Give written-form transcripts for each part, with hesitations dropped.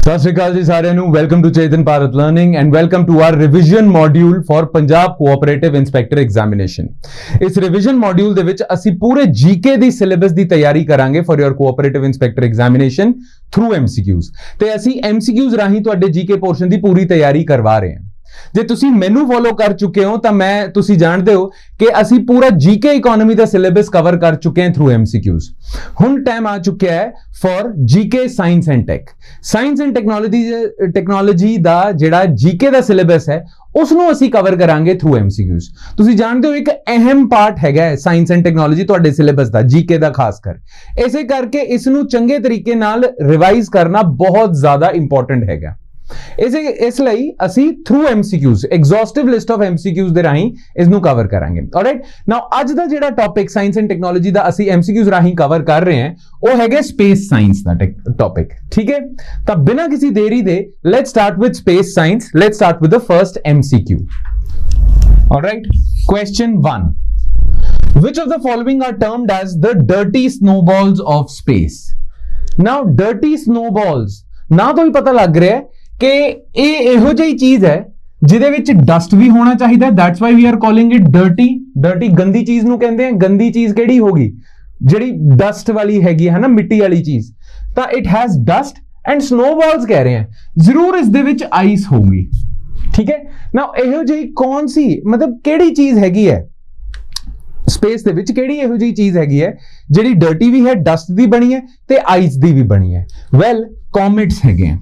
सत श्री अकाल जी सारिਆਂ ਨੂੰ welcome to Chetan Bharat learning and welcome to our revision module for Punjab cooperative inspector examination. ਇਸ ਰਿਵੀਜ਼ਨ ਮੋਡਿਊਲ ਦੇ ਵਿੱਚ ਅਸੀਂ ਪੂਰੇ ਜੀਕੇ ਦੀ ਸਿਲੇਬਸ ਦੀ ਤਿਆਰੀ ਕਰਾਂਗੇ for your cooperative inspector examination through MCQs ਤੇ ਅਸੀਂ ਐਮਸੀਕਿਊਜ਼ ਰਾਹੀਂ ਤੁਹਾਡੇ ਜੀਕੇ ਪੋਰਸ਼ਨ ਦੀ ਪੂਰੀ ਤਿਆਰੀ ਕਰਵਾ ਰਹੇ ਹਾਂ। ਜੇ ਤੁਸੀਂ ਮੈਨੂੰ ਫੋਲੋ ਕਰ ਚੁੱਕੇ ਹੋ ਤਾਂ ਮੈਂ ਤੁਸੀਂ ਜਾਣਦੇ ਹੋ ਕਿ ਅਸੀਂ ਪੂਰਾ ਜੀਕੇ ਇਕਨੋਮੀ ਦਾ ਸਿਲੇਬਸ ਕਵਰ ਕਰ ਚੁੱਕੇ ਹਾਂ ਥਰੂ ਐਮਸੀਕਿਊਜ਼। ਹੁਣ ਟਾਈਮ ਆ ਚੁੱਕਿਆ ਹੈ for GK science and tech. Science and technology ਦਾ ਜਿਹੜਾ ਜੀਕੇ ਦਾ ਸਿਲੇਬਸ ਹੈ ਉਸ ਨੂੰ ਅਸੀਂ ਕਵਰ ਕਰਾਂਗੇ ਥਰੂ ਐਮਸੀਕਿਊਜ਼। ਤੁਸੀਂ ਜਾਣਦੇ ਹੋ ਇੱਕ ਅਹਿਮ ਪਾਰਟ ਹੈਗਾ ਸਾਇੰਸ ਐਂਡ ਟੈਕਨੋਲੋਜੀ ਤੁਹਾਡੇ ਸਿਲੇਬਸ ਦਾ, ਜੀਕੇ ਦਾ ਖਾਸ ਕਰ। ਇਸੇ ਕਰਕੇ ਇਸ ਨੂੰ ਚੰਗੇ ਤਰੀਕੇ ਨਾਲ ਰਿਵਾਈਜ਼ ਕਰਨਾ ਬਹੁਤ ਜ਼ਿਆਦਾ ਇੰਪੋਰਟੈਂਟ ਹੈਗਾ। ਇਸ ਲਈ ਅਸੀਂ through MCQs exhaustive list of MCQs ਦੇ ਰਾਹੀਂ ਇਸ ਨੂੰ ਕਵਰ ਕਰਾਂਗੇ। ਆਲਰਾਈਟ, ਨਾਓ ਅੱਜ ਦਾ ਜਿਹੜਾ ਟੌਪਿਕ ਸਾਇੰਸ ਐਂਡ ਟੈਕਨੋਲੋਜੀ ਦਾ ਅਸੀਂ ਐਮਸੀਕਿਊਜ਼ ਰਾਹੀਂ ਕਵਰ ਕਰ ਰਹੇ ਹਾਂ ਉਹ ਹੈਗਾ ਸਪੇਸ ਸਾਇੰਸ ਦਾ ਟੌਪਿਕ। ਠੀਕ ਹੈ, ਤਾਂ ਬਿਨਾਂ ਕਿਸੇ ਦੇਰੀ ਦੇ let's start with space science. Let's start with the first MCQ. All right, question 1, which of the following are termed as the dirty snowballs of space? Now dirty snowballs ਨਾ ਤੋਂ ਹੀ ਪਤਾ ਲੱਗ ਰਿਹਾ ਹੈ ਕਿ ਇਹ ਇਹੋ ਜਿਹੀ ਚੀਜ਼ ਹੈ ਜਿਹਦੇ ਵਿੱਚ ਡਸਟ ਵੀ ਹੋਣਾ ਚਾਹੀਦਾ। That's why we are calling it dirty. Dirty ਗੰਦੀ ਚੀਜ਼ ਨੂੰ ਕਹਿੰਦੇ ਆ। ਗੰਦੀ ਚੀਜ਼ ਕਿਹੜੀ ਹੋਗੀ? ਜਿਹੜੀ ਡਸਟ ਵਾਲੀ ਹੈਗੀ ਹੈ ਨਾ, ਮਿੱਟੀ ਵਾਲੀ ਚੀਜ਼। ਤਾਂ ਇਟ ਹੈਜ਼ ਡਸਟ ਐਂਡ ਸਨੋਬਾਲਸ ਕਹਿ ਰਹੇ ਆ, ਜ਼ਰੂਰ ਇਸ ਦੇ ਵਿੱਚ ਆਈਸ ਹੋਊਗੀ। ਠੀਕ ਹੈ ਨਾ, ਇਹੋ ਜਿਹੀ ਕੌਣ ਸੀ, ਮਤਲਬ ਕਿਹੜੀ ਚੀਜ਼ ਹੈਗੀ ਹੈ ਸਪੇਸ ਦੇ ਵਿੱਚ? ਕਿਹੜੀ ਇਹੋ ਜਿਹੀ ਚੀਜ਼ ਹੈਗੀ ਹੈ ਜਿਹੜੀ ਡਰਟੀ ਵੀ ਹੈ, ਡਸਟ ਦੀ ਬਣੀ ਹੈ ਤੇ ਆਈਸ ਦੀ ਵੀ ਬਣੀ ਹੈ? ਵੈਲ, comets ਹੈਗੇ ਆ।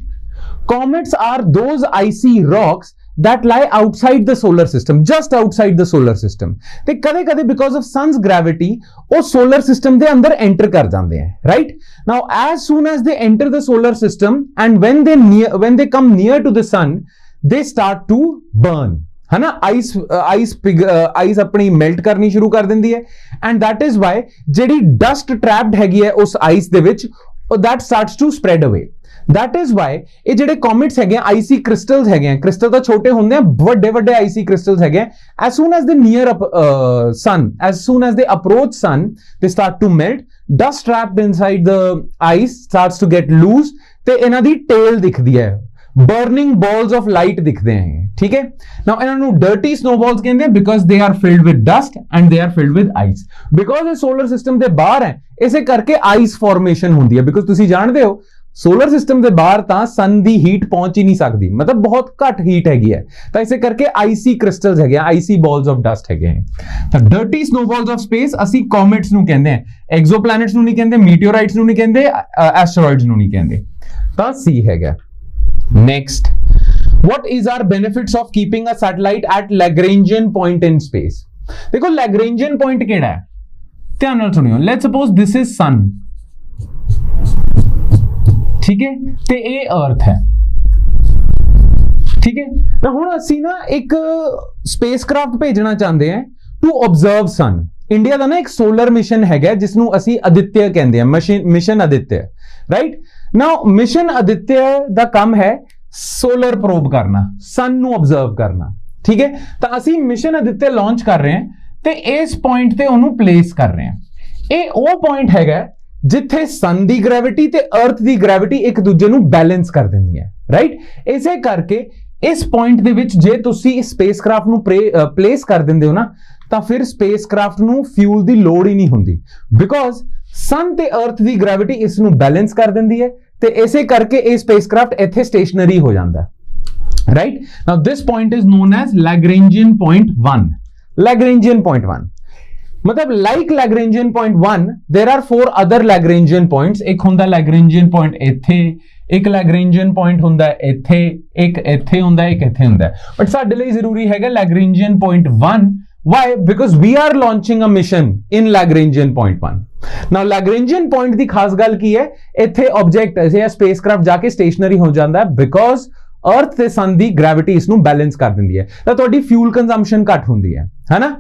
comets are those icy rocks that lie outside the solar system, just outside the solar system, ਤੇ ਕਦੇ-ਕਦੇ because of sun's gravity ਉਹ solar system ਦੇ ਅੰਦਰ enter ਕਰ ਜਾਂਦੇ ਆ। right now, as soon as they enter the solar system and when they come near to the sun, they start to burn, है ना। आइस अपनी मेल्ट करनी शुरू कर दिंदी है and that is why ਜਿਹੜੀ dust trapped ਹੈਗੀ ਹੈ ਉਸ ਆਈਸ ਦੇ ਵਿੱਚ that starts to spread away. That is why ਇਹ ਜਿਹੜੇ comets ਹੈਗੇ ਆ, ਆਈਸੀ ਕ੍ਰਿਸਟਲਸ ਹੈਗੇ ਆ। ਕ੍ਰਿਸਟਲ ਤਾਂ ਛੋਟੇ ਹੁੰਦੇ ਆ, ਵੱਡੇ ਆਈਸੀ ਕ੍ਰਿਸਟਲਸ ਹੈਗੇ ਆ। as soon as they near sun, as soon as they approach sun, they start to melt. Dust trapped inside the ice starts to get loose ਤੇ ਇਹਨਾਂ ਦੀ tail ਦਿਖਦੀ ਹੈ, burning balls of light ਦਿਖਦੇ ਹੈ। ਠੀਕ ਹੈ, now ਇਹਨਾਂ ਨੂੰ dirty snowballs ਕਹਿੰਦੇ ਆ because they are filled with dust and they are filled with ice. because ਇਹ solar system ਦੇ ਬਾਹਰ ਹੈ ਇਸੇ ਕਰਕੇ ice formation ਹੁੰਦੀ ਹੈ। because ਤੁਸੀਂ ਜਾਣਦੇ ਹੋ ਸੋਲਰ ਸਿਸਟਮ ਦੇ ਬਾਹਰ ਤਾਂ ਸਨ ਦੀ ਹੀਟ ਪਹੁੰਚ ਹੀ ਨਹੀਂ ਸਕਦੀ, ਮਤਲਬ ਬਹੁਤ ਘੱਟ ਹੀਟ ਹੈਗੀ ਹੈ। ਤਾਂ ਇਸੇ ਕਰਕੇ ਆਈਸੀ ਕ੍ਰਿਸਟਲਸ ਹੈਗੇ ਆ, ਆਈਸੀ ਬਾਲਸ ਆਫ ਡਸਟ ਹੈਗੇ ਆ। ਤਾਂ ਡਰਟੀ ਸਨੋਬਾਲਸ ਆਫ ਸਪੇਸ ਅਸੀਂ ਕੋਮੇਟਸ ਨੂੰ ਕਹਿੰਦੇ ਆ, ਐਗਜ਼ੋਪਲੈਨਟਸ ਨੂੰ ਨਹੀਂ ਕਹਿੰਦੇ, ਮੀਟੀਓਰਾਈਟਸ ਨੂੰ ਨਹੀਂ ਕਹਿੰਦੇ, ਐਸਟਰੋਇਡਸ ਨੂੰ ਨਹੀਂ ਕਹਿੰਦੇ। ਤਾਂ ਸੀ ਹੈਗਾ। Next, what is our benefits of keeping a satellite at Lagrangian point in space? ਦੇਖੋ Lagrangian point ਕਿਹੜਾ ਹੈ, ਧਿਆਨ ਨਾਲ ਸੁਣਿਓ। ਲੈਟਸ ਸਪੋਜ਼ ਦਿਸ ਇਜ਼ ਸਨ, ਠੀਕ ਹੈ, ਤੇ ਇਹ ਅਰਥ ਹੈ। ਠੀਕ ਹੈ ਨਾ, ਹੁਣ ਅਸੀਂ ਨਾ ਇੱਕ ਸਪੇਸਕ੍ਰਾਫਟ ਭੇਜਣਾ ਚਾਹੁੰਦੇ ਹਾਂ ਟੂ ਆਬਜ਼ਰਵ ਸਨ। ਇੰਡੀਆ ਦਾ ਨਾ ਇੱਕ ਸੋਲਰ ਮਿਸ਼ਨ ਹੈਗਾ ਜਿਸ ਨੂੰ ਅਸੀਂ ਆਦਿਤਿਆ ਕਹਿੰਦੇ ਆ, mission Aditya. Right now mission Aditya ਦਾ ਕੰਮ ਹੈ ਸੋਲਰ ਪ੍ਰੋਬ ਕਰਨਾ, ਸਨ ਨੂੰ ਆਬਜ਼ਰਵ ਕਰਨਾ। ਠੀਕ ਹੈ, ਤਾਂ ਅਸੀਂ ਮਿਸ਼ਨ ਆਦਿਤਿਆ ਲਾਂਚ ਕਰ ਰਹੇ ਹਾਂ ਤੇ ਇਸ ਪੁਆਇੰਟ ਤੇ ਉਹਨੂੰ ਪਲੇਸ ਕਰ ਰਹੇ ਹਾਂ। ਇਹ ਉਹ ਪੁਆਇੰਟ ਹੈਗਾ ਜਿੱਥੇ ਸਨ ਦੀ ਗ੍ਰੈਵਿਟੀ ਤੇ ਅਰਥ ਦੀ ਗ੍ਰੈਵਿਟੀ ਇੱਕ ਦੂਜੇ ਨੂੰ ਬੈਲੈਂਸ ਕਰ ਦਿੰਦੀ ਹੈ। ਰਾਈਟ, ਇਸੇ ਕਰਕੇ ਇਸ ਪੁਆਇੰਟ ਦੇ ਵਿੱਚ ਜੇ ਤੁਸੀਂ ਸਪੇਸਕ੍ਰਾਫਟ ਨੂੰ ਪਲੇਸ ਕਰ ਦਿੰਦੇ ਹੋ ਨਾ ਤਾਂ ਫਿਰ ਸਪੇਸਕ੍ਰਾਫਟ ਨੂੰ ਫਿਊਲ ਦੀ ਲੋੜ ਹੀ ਨਹੀਂ ਹੁੰਦੀ। ਬਿਕੋਜ਼ ਸਨ ਤੇ ਅਰਥ ਦੀ ਗ੍ਰੈਵਿਟੀ ਇਸ ਨੂੰ ਬੈਲੈਂਸ ਕਰ ਦਿੰਦੀ ਹੈ ਤੇ ਇਸੇ ਕਰਕੇ ਇਹ ਸਪੇਸਕ੍ਰਾਫਟ ਇੱਥੇ ਸਟੇਸ਼ਨਰੀ ਹੋ ਜਾਂਦਾ। Right, now this point is non as Lagrangian point 1. Lagrangian point 1 मतलब like Lagrangian point 1 there are 4 other Lagrangian points. एक ਹੁੰਦਾ Lagrangian point ਇੱਥੇ, ਇੱਕ Lagrangian point ਹੁੰਦਾ ਇੱਥੇ, ਇੱਕ ਇੱਥੇ ਹੁੰਦਾ, ਇੱਕ ਇੱਥੇ ਹੁੰਦਾ। ਬਟ ਸਾਡੇ ਲਈ ਜ਼ਰੂਰੀ ਹੈਗਾ Lagrangian point 1. Why? Because we are launching a mission in Lagrangian point 1. Now Lagrangian point ਦੀ ਖਾਸ ਗੱਲ ਕੀ ਹੈ? ਇੱਥੇ ਆਬਜੈਕਟ ਜਾਂ ਸਪੇਸਕ੍ਰਾਫਟ ਜਾ ਕੇ ਸਟੇਸ਼ਨਰੀ ਹੋ ਜਾਂਦਾ ਹੈ ਬਿਕੋਜ਼ ਅਰਥ ਤੇ ਸਨ ਦੀ ਗ੍ਰੈਵਿਟੀ ਇਸ ਨੂੰ ਬੈਲੈਂਸ ਕਰ ਦਿੰਦੀ ਹੈ। ਤਾਂ ਤੁਹਾਡੀ ਫਿਊਲ ਕੰਜ਼ੰਪਸ਼ਨ ਘੱਟ ਹੁੰਦੀ ਹੈ, ਹੈ ਨਾ।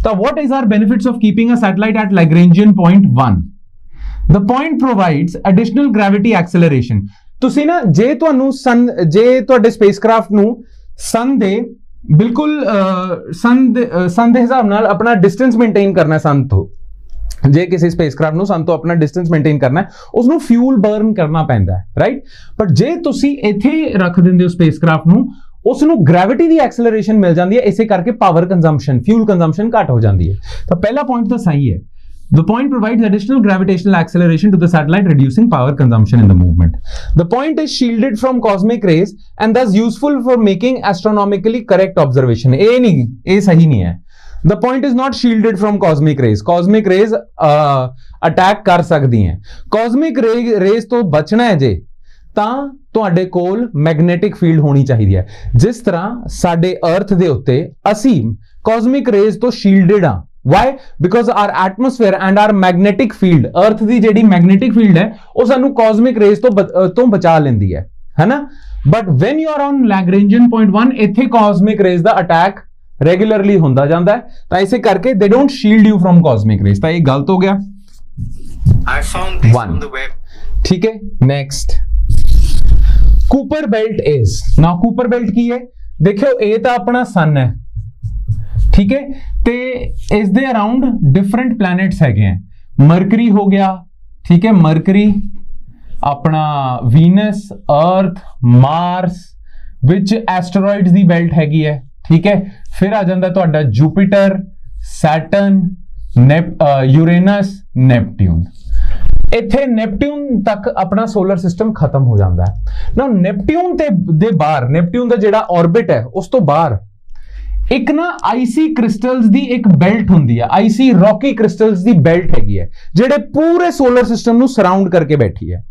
So what is our benefits of keeping a satellite at Lagrangian point 1? The point provides additional gravity acceleration. ਤੁਸੀਂ ਨਾ ਜੇ ਤੁਹਾਡੇ ਸਪੇਸਕ੍ਰਾਫਟ ਨੂੰ ਸਨ ਦੇ ਬਿਲਕੁਲ ਸਨ ਦੇ ਹਿਸਾਬ ਨਾਲ ਆਪਣਾ ਡਿਸਟੈਂਸ ਮੇਨਟੇਨ ਕਰਨਾ ਸਨ ਤੋਂ, ਜੇ ਕਿਸੇ ਸਪੇਸਕ੍ਰਾਫਟ ਨੂੰ ਸਾਨੂੰ ਤੋਂ ਆਪਣਾ ਡਿਸਟੈਂਸ ਮੇਨਟੇਨ ਕਰਨਾ ਹੈ ਉਸ ਨੂੰ ਫਿਊਲ ਬਰਨ ਕਰਨਾ ਪੈਂਦਾ ਹੈ, ਰਾਈਟ। ਬਟ ਜੇ ਤੁਸੀਂ ਇੱਥੇ ਰੱਖ ਦਿੰਦੇ ਹੋ ਸਪੇਸਕ੍ਰਾਫਟ ਨੂੰ, ਉਸ ਨੂੰ ਗ੍ਰੈਵਿਟੀ ਦੀ ਐਕਸਲਰੇਸ਼ਨ ਮਿਲ ਜਾਂਦੀ ਹੈ, ਇਸੇ ਕਰਕੇ ਪਾਵਰ ਕੰਜ਼ੰਪਸ਼ਨ, ਫਿਊਲ ਕੰਜ਼ੰਪਸ਼ਨ ਘੱਟ ਹੋ ਜਾਂਦੀ ਹੈ। ਤਾਂ ਪਹਿਲਾ ਪੁਆਇੰਟ ਤਾਂ ਸਹੀ ਹੈ। The point provides additional gravitational acceleration to the satellite, reducing power consumption in the movement. The point is shielded from cosmic rays and thus useful for making astronomically correct observation. ये सही नहीं है. The point is not shielded from cosmic rays. Cosmic rays attack कर सकती हैं. Cosmic rays तो बचना है जे ਤਾਂ ਤੁਹਾਡੇ ਕੋਲ ਮੈਗਨੈਟਿਕ ਫੀਲਡ ਹੋਣੀ ਚਾਹੀਦੀ ਹੈ। ਜਿਸ ਤਰ੍ਹਾਂ ਸਾਡੇ ਅਰਥ ਦੇ ਉੱਤੇ ਅਸੀਂ ਕਾਸਮਿਕ ਰੇਜ਼ ਤੋਂ ਸ਼ੀਲਡਡ ਆ। Why? Because our atmosphere and our magnetic field, earth ਦੀ ਜਿਹੜੀ magnetic field ਹੈ ਉਹ ਸਾਨੂੰ cosmic rays ਤੋਂ ਬਚਾ ਲੈਂਦੀ ਹੈ ਨਾ। But when you are on Lagrangian point 1, ਇੱਥੇ cosmic rays ਦਾ attack regularly ਹੁੰਦਾ ਜਾਂਦਾ ਹੈ, ਤਾਂ ਇਸੇ ਕਰਕੇ they don't shield you from cosmic rays। ਤਾਂ ਇਹ ਗਲਤ ਹੋ ਗਿਆ। I found this on the web. ਠੀਕ ਹੈ, next Kuiper belt is, now Kuiper belt ਕੀ ਹੈ? ਦੇਖਿਓ ਇਹ ਤਾਂ ਆਪਣਾ sun ਹੈ, ਠੀਕ ਹੈ, ਤੇ ਇਸ ਦੇ ਅਰਾਊਂਡ ਡਿਫਰੈਂਟ ਪਲੈਨਟਸ ਹੈਗੇ ਆ। ਮਰਕਰੀ ਹੋ ਗਿਆ, ਠੀਕ ਹੈ, ਮਰਕਰੀ, ਆਪਣਾ ਵੀਨਸ, ਅਰਥ, ਮਾਰਸ ਵਿੱਚ ਐਸਟਰੋਇਡਸ ਦੀ ਬੈਲਟ ਹੈਗੀ ਹੈ, ਠੀਕ ਹੈ। ਫਿਰ ਆ ਜਾਂਦਾ ਤੁਹਾਡਾ ਜੁਪੀਟਰ, ਸੈਟਰਨ, ਯੂਰੇਨਸ, ਨੈਪਟਿਊਨ। ਇੱਥੇ ਨੈਪਟਿਊਨ ਤੱਕ ਆਪਣਾ ਸੋਲਰ ਸਿਸਟਮ ਖਤਮ ਹੋ ਜਾਂਦਾ ਹੈ ਨਾ। ਨੈਪਟਿਊਨ ਦੇ ਬਾਹਰ, ਨੈਪਟਿਊਨ ਦਾ ਜਿਹੜਾ ਆਰਬਿਟ ਹੈ ਉਸ ਤੋਂ ਬਾਹਰ ਇੱਕ ਨਾ ਆਈਸੀ ਕ੍ਰਿਸਟਲਸ ਦੀ ਇੱਕ ਬੈਲਟ ਹੁੰਦੀ ਹੈ, ਆਈਸੀ ਰੌਕੀ ਕ੍ਰਿਸਟਲਸ ਦੀ ਬੈਲਟ ਹੈਗੀ ਹੈ ਜਿਹੜੇ ਪੂਰੇ ਸੋਲਰ ਸਿਸਟਮ ਨੂੰ ਸਰਾਊਂਡ ਕਰਕੇ ਬੈਠੀ ਹੈ।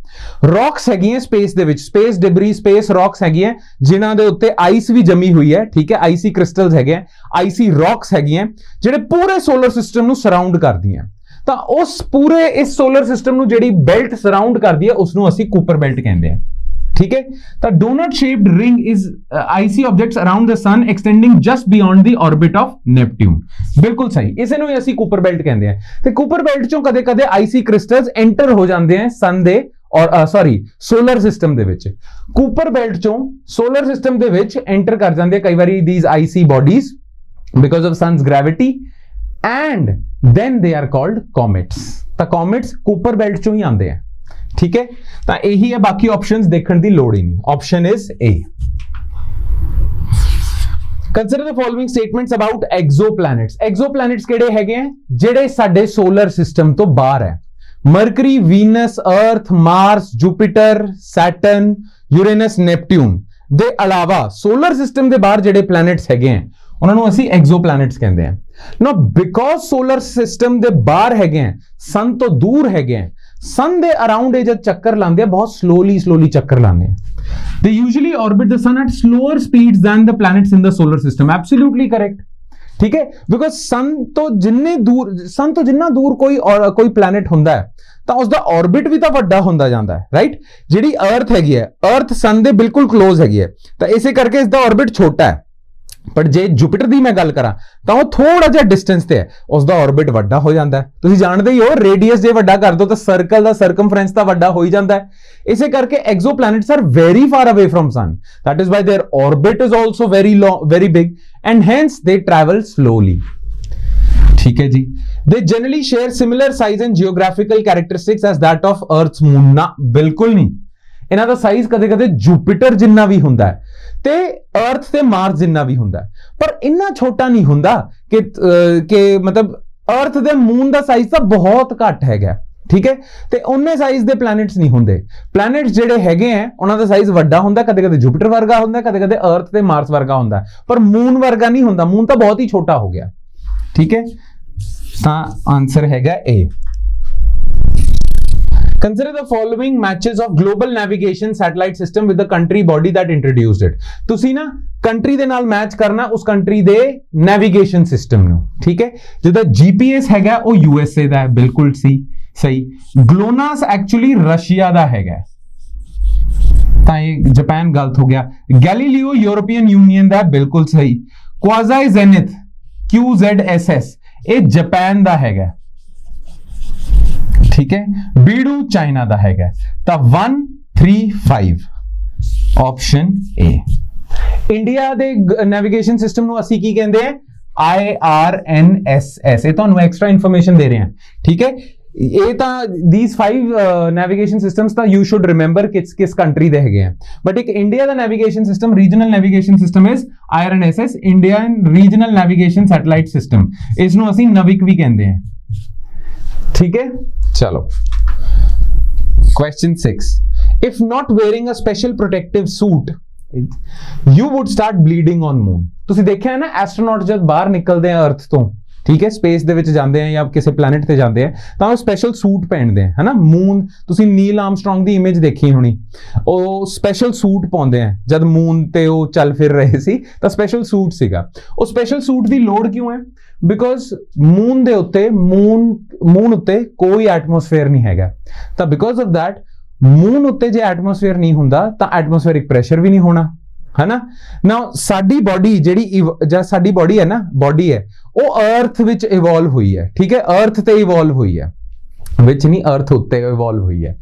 ਰੌਕਸ ਹੈਗੀਆਂ ਸਪੇਸ ਦੇ ਵਿੱਚ, ਸਪੇਸ ਡਿਬਰੀ, ਸਪੇਸ ਰੌਕਸ ਹੈਗੀਆਂ ਜਿਨ੍ਹਾਂ ਦੇ ਉੱਤੇ ਆਈਸ ਵੀ ਜੰਮੀ ਹੋਈ ਹੈ, ਠੀਕ ਹੈ। ਆਈਸੀ ਕ੍ਰਿਸਟਲਸ ਹੈਗੇ, ਆਈਸੀ ਰੌਕਸ ਹੈਗੀਆਂ ਜਿਹੜੇ ਪੂਰੇ ਸੋਲਰ ਸਿਸਟਮ ਨੂੰ ਸਰਾਊਂਡ ਕਰਦੀਆਂ। ਤਾਂ ਉਸ ਪੂਰੇ ਇਸ ਸੋਲਰ ਸਿਸਟਮ ਨੂੰ ਜਿਹੜੀ ਬੈਲਟ ਸਰਾਊਂਡ ਕਰਦੀ ਹੈ ਉਸ ਨੂੰ ਅਸੀਂ ਕੂਪਰ ਬੈਲਟ ਕਹਿੰਦੇ ਹਾਂ, ਠੀਕ ਹੈ। ਤਾਂ donut shaped ring is icy objects around the sun extending just beyond the orbit of Neptune. ਬਿਲਕੁਲ ਸਹੀ, ਇਸੇ ਨੂੰ ਹੀ ਅਸੀਂ ਕੂਪਰ ਬੈਲਟ ਕਹਿੰਦੇ ਹਾਂ। ਤੇ ਕੂਪਰ ਬੈਲਟ ਚੋਂ ਕਦੇ-ਕਦੇ ਆਈਸੀ ਕ੍ਰਿਸਟਲਸ ਐਂਟਰ ਹੋ ਜਾਂਦੇ ਆ ਸਨ ਦੇ ਔਰ ਸੋਲਰ ਸਿਸਟਮ ਦੇ ਵਿੱਚ। ਕੂਪਰ ਬੈਲਟ ਚੋਂ ਸੋਲਰ ਸਿਸਟਮ ਦੇ ਵਿੱਚ ਐਂਟਰ ਕਰ ਜਾਂਦੇ ਆ ਕਈ ਵਾਰੀ these IC bodies because of sons gravity and then they are called comets। ਤਾਂ comets ਕੂਪਰ ਬੈਲਟ ਚੋਂ ਹੀ ਆਉਂਦੇ ਆ, ਠੀਕ ਹੈ। ਤਾਂ ਇਹੀ ਹੈ, ਬਾਕੀ ਆਪਸ਼ਨਸ ਦੇਖਣ ਦੀ ਲੋੜ ਹੀ ਨਹੀਂ। Option is A। Consider the following statements about exoplanets। exoplanets ਕਿਹੜੇ ਹੈਗੇ ਆ? ਜਿਹੜੇ ਸਾਡੇ ਸੋਲਰ ਸਿਸਟਮ ਤੋਂ ਬਾਹਰ ਹੈ। ਮਰਕਰੀ, ਵੀਨਸ, ਅਰਥ, Mars, Jupiter, Saturn, Uranus, Neptune ਦੇ ਇਲਾਵਾ ਸੋਲਰ ਸਿਸਟਮ ਦੇ ਬਾਹਰ ਜਿਹੜੇ ਪਲੈਨਟਸ ਹੈਗੇ ਆ ਉਹਨਾਂ ਨੂੰ ਅਸੀਂ ਐਗਜ਼ੋਪਲੈਨਟਸ ਕਹਿੰਦੇ ਆ। ਨਾ ਬਿਕੋਜ਼ ਸੋਲਰ ਸਿਸਟਮ ਦੇ ਬਾਹਰ ਹੈਗੇ ਆ, ਸਨ ਤੋਂ ਦੂਰ ਹੈਗੇ ਆ, ਸਨ ਦੇ ਅਰਾਊਂਡ ਇਹ ਜਦ ਚੱਕਰ ਲਾਉਂਦੇ ਆ ਬਹੁਤ ਸਲੋਲੀ ਚੱਕਰ ਲਾਉਂਦੇ ਆ। They usually orbit the sun at slower speeds than the planets in the solar system। Absolutely correct, ਠੀਕ ਹੈ। ਬਿਕੋਜ਼ ਸਨ ਤੋਂ ਜਿੰਨਾ ਦੂਰ ਕੋਈ ਪਲੈਨਟ ਹੁੰਦਾ ਹੈ ਤਾਂ ਉਸਦਾ ਆਰਬਿਟ ਵੀ ਤਾਂ ਵੱਡਾ ਹੁੰਦਾ ਜਾਂਦਾ ਹੈ, ਰਾਈਟ। ਜਿਹੜੀ ਅਰਥ ਹੈਗੀ ਹੈ, ਅਰਥ ਸਨ ਦੇ ਬਿਲਕੁਲ ਕਲੋਜ਼ ਹੈਗੀ ਹੈ, ਤਾਂ ਇਸੇ ਕਰਕੇ ਇਸਦਾ ਆਰਬਿਟ ਛੋਟਾ ਹੈ। ਪਰ ਜੇ ਜੁਪੀਟਰ ਦੀ ਮੈਂ ਗੱਲ ਕਰਾਂ ਤਾਂ ਉਹ ਥੋੜਾ ਜਿਹਾ ਡਿਸਟੈਂਸ ਤੇ ਹੈ, ਉਸਦਾ ਆਰਬਿਟ ਵੱਡਾ ਹੋ ਜਾਂਦਾ ਹੈ। ਤੁਸੀਂ ਜਾਣਦੇ ਹੀ ਹੋ ਰੇਡੀਅਸ ਜੇ ਵੱਡਾ ਕਰ ਦੋ ਤਾਂ ਸਰਕਲ ਦਾ ਸਰਕਮਫਰੈਂਸ ਤਾਂ ਵੱਡਾ ਹੋ ਹੀ ਜਾਂਦਾ ਹੈ। ਇਸੇ ਕਰਕੇ exoplanets are very far away from sun, that is why their orbit is also very big and hence they travel slowly। ਠੀਕ ਹੈ ਜੀ। they generally share similar size and geographical characteristics as that of Earth's moon। ਨਾ ਬਿਲਕੁਲ ਨਹੀਂ, ਇਹਨਾਂ ਦਾ size ਕਦੇ-ਕਦੇ Jupiter ਜਿੰਨਾ ਵੀ ਹੁੰਦਾ ਹੈ ਤੇ ਅਰਥ ਤੇ ਮਾਰਸ ਜਿੰਨਾ ਵੀ ਹੁੰਦਾ ਹੈ, ਪਰ ਇੰਨਾ ਛੋਟਾ ਨਹੀਂ ਹੁੰਦਾ ਕਿ ਮਤਲਬ ਅਰਥ ਦੇ ਮੂਨ ਦਾ ਸਾਈਜ਼ ਤਾਂ ਬਹੁਤ ਘੱਟ ਹੈਗਾ, ਠੀਕ ਹੈ। ਤੇ ਉਹਨੇ ਸਾਈਜ਼ ਦੇ ਪਲੈਨਟਸ ਨਹੀਂ ਹੁੰਦੇ। ਪਲੈਨਟਸ ਜਿਹੜੇ ਹੈਗੇ ਆ ਉਹਨਾਂ ਦਾ ਸਾਈਜ਼ ਵੱਡਾ ਹੁੰਦਾ, ਕਦੇ-ਕਦੇ ਜੁਪੀਟਰ ਵਰਗਾ ਹੁੰਦਾ, ਕਦੇ-ਕਦੇ ਅਰਥ ਤੇ ਮਾਰਸ ਵਰਗਾ ਹੁੰਦਾ, ਪਰ ਮੂਨ ਵਰਗਾ ਨਹੀਂ ਹੁੰਦਾ। ਮੂਨ ਤਾਂ ਬਹੁਤ ਹੀ ਛੋਟਾ ਹੋ ਗਿਆ, ਠੀਕ ਹੈ। ਤਾਂ ਆਨਸਰ ਹੈਗਾ A। Consider the following matches of global navigation satellite system with the country body that introduced it। ਤੁਸੀਂ ਨਾ ਕੰਟਰੀ ਦੇ ਨਾਲ ਮੈਚ ਕਰਨਾ ਉਸ ਕੰਟਰੀ ਦੇ ਨੈਵੀਗੇਸ਼ਨ ਸਿਸਟਮ ਨੂੰ, ਠੀਕ ਹੈ। ਜਿੱਦਾਂ GPS ਹੈਗਾ ਉਹ USA ਦਾ ਹੈ, ਬਿਲਕੁਲ ਸਹੀ। GLONASS ਐਕਚੁਅਲੀ ਰਸ਼ੀਆ ਦਾ ਹੈਗਾ, ਤਾਂ ਇਹ ਜਾਪਾਨ ਗਲਤ ਹੋ ਗਿਆ। ਗੈਲੀਲੀਓ ਯੂਰੋਪੀਅਨ ਯੂਨੀਅਨ ਦਾ, ਬਿਲਕੁਲ ਸਹੀ। ਕੁਆਜ਼ੀ ਜ਼ੈਨਿਥ QZSS ਇਹ ਜਾਪਾਨ ਦਾ ਹੈਗਾ, ਠੀਕ ਹੈ। ਬੀਡੂ ਚਾਈਨਾ ਦਾ ਹੈਗਾ। ਤਾਂ 135 ਆਪਸ਼ਨ A। ਇੰਡੀਆ ਦੇ ਨੈਵੀਗੇਸ਼ਨ ਸਿਸਟਮ ਨੂੰ ਅਸੀਂ ਕੀ ਕਹਿੰਦੇ ਆ? IRNSS, ਇਹ ਤੁਹਾਨੂੰ ਐਕਸਟਰਾ ਇਨਫੋਰਮੇਸ਼ਨ ਦੇ ਰਹੇ ਹਾਂ, ਠੀਕ ਹੈ। ਇਹ ਤਾਂ these 5 ਨੈਵੀਗੇਸ਼ਨ ਸਿਸਟਮਸ ਤਾਂ you should remember ਕਿਸ ਕੰਟਰੀ ਦੇ ਹੈਗੇ ਆ, ਬਟ ਇੱਕ India the navigation system, regional navigation system is IRNSS, Indian regional navigation satellite system, ਇਸ ਨੂੰ ਅਸੀਂ ਨਵਿਕ ਵੀ ਕਹਿੰਦੇ ਆ, ਠੀਕ ਹੈ। ਚਲੋ question 6, if not wearing a special protective suit you would start bleeding on moon। ਤੁਸੀਂ ਦੇਖਿਆ ਨਾ ਐਸਟਰੋਨੌਟ ਜਦ ਬਾਹਰ ਨਿਕਲਦੇ ਆ ਅਰਥ ਤੋਂ, ਠੀਕ ਹੈ, ਸਪੇਸ ਦੇ ਵਿੱਚ ਜਾਂਦੇ ਆ ਜਾਂ ਕਿਸੇ ਪਲੈਨਟ ਤੇ ਜਾਂਦੇ ਆ ਤਾਂ ਉਹ ਸਪੈਸ਼ਲ ਸੂਟ ਪਹਿਨਦੇ ਆ, ਹਨਾ। ਮੂਨ, ਤੁਸੀਂ ਨੀਲ ਆਰਮਸਟਰੋਂਗ ਦੀ ਇਮੇਜ ਦੇਖੀ ਹੋਣੀ, ਉਹ ਸਪੈਸ਼ਲ ਸੂਟ ਪਾਉਂਦੇ ਆ ਜਦ ਮੂਨ ਤੇ ਉਹ ਚੱਲ ਫਿਰ ਰਹੇ ਸੀ ਤਾਂ ਸਪੈਸ਼ਲ ਸੂਟ ਸੀਗਾ। ਉਹ ਸਪੈਸ਼ਲ ਸੂਟ ਦੀ ਲੋੜ ਕਿਉਂ ਹੈ? ਬਿਕੋਜ਼ ਮੂਨ ਦੇ ਉੱਤੇ ਮੂਨ ਉੱਤੇ ਕੋਈ ਐਟਮੋਸਫੇਅਰ ਨਹੀਂ ਹੈਗਾ, ਤਾਂ ਬਿਕੋਜ਼ ਆਫ ਦੈਟ ਮੂਨ ਉੱਤੇ ਜੇ ਐਟਮੋਸਫੇਅਰ ਨਹੀਂ ਹੁੰਦਾ ਤਾਂ ਐਟਮੋਸਫੇਅਰਿਕ ਪ੍ਰੈਸ਼ਰ ਵੀ ਨਹੀਂ ਹੋਣਾ, ਹਨਾ। ਨਾਓ ਸਾਡੀ ਬੋਡੀ ਜਿਹੜੀ ਸਾਡੀ ਬੋਡੀ ਹੈ ਨਾ, ਬੋਡੀ ਹੈ ਉਹ ਅਰਥ ਵਿੱਚ ਇਵੋਲਵ ਹੋਈ ਹੈ, ਠੀਕ ਹੈ, ਅਰਥ ਤੇ ਇਵੋਲਵ ਹੋਈ ਹੈ, ਵਿੱਚ ਨਹੀਂ ਅਰਥ ਉੱਤੇ ਇਵੋਲਵ ਹੋਈ ਹੈ।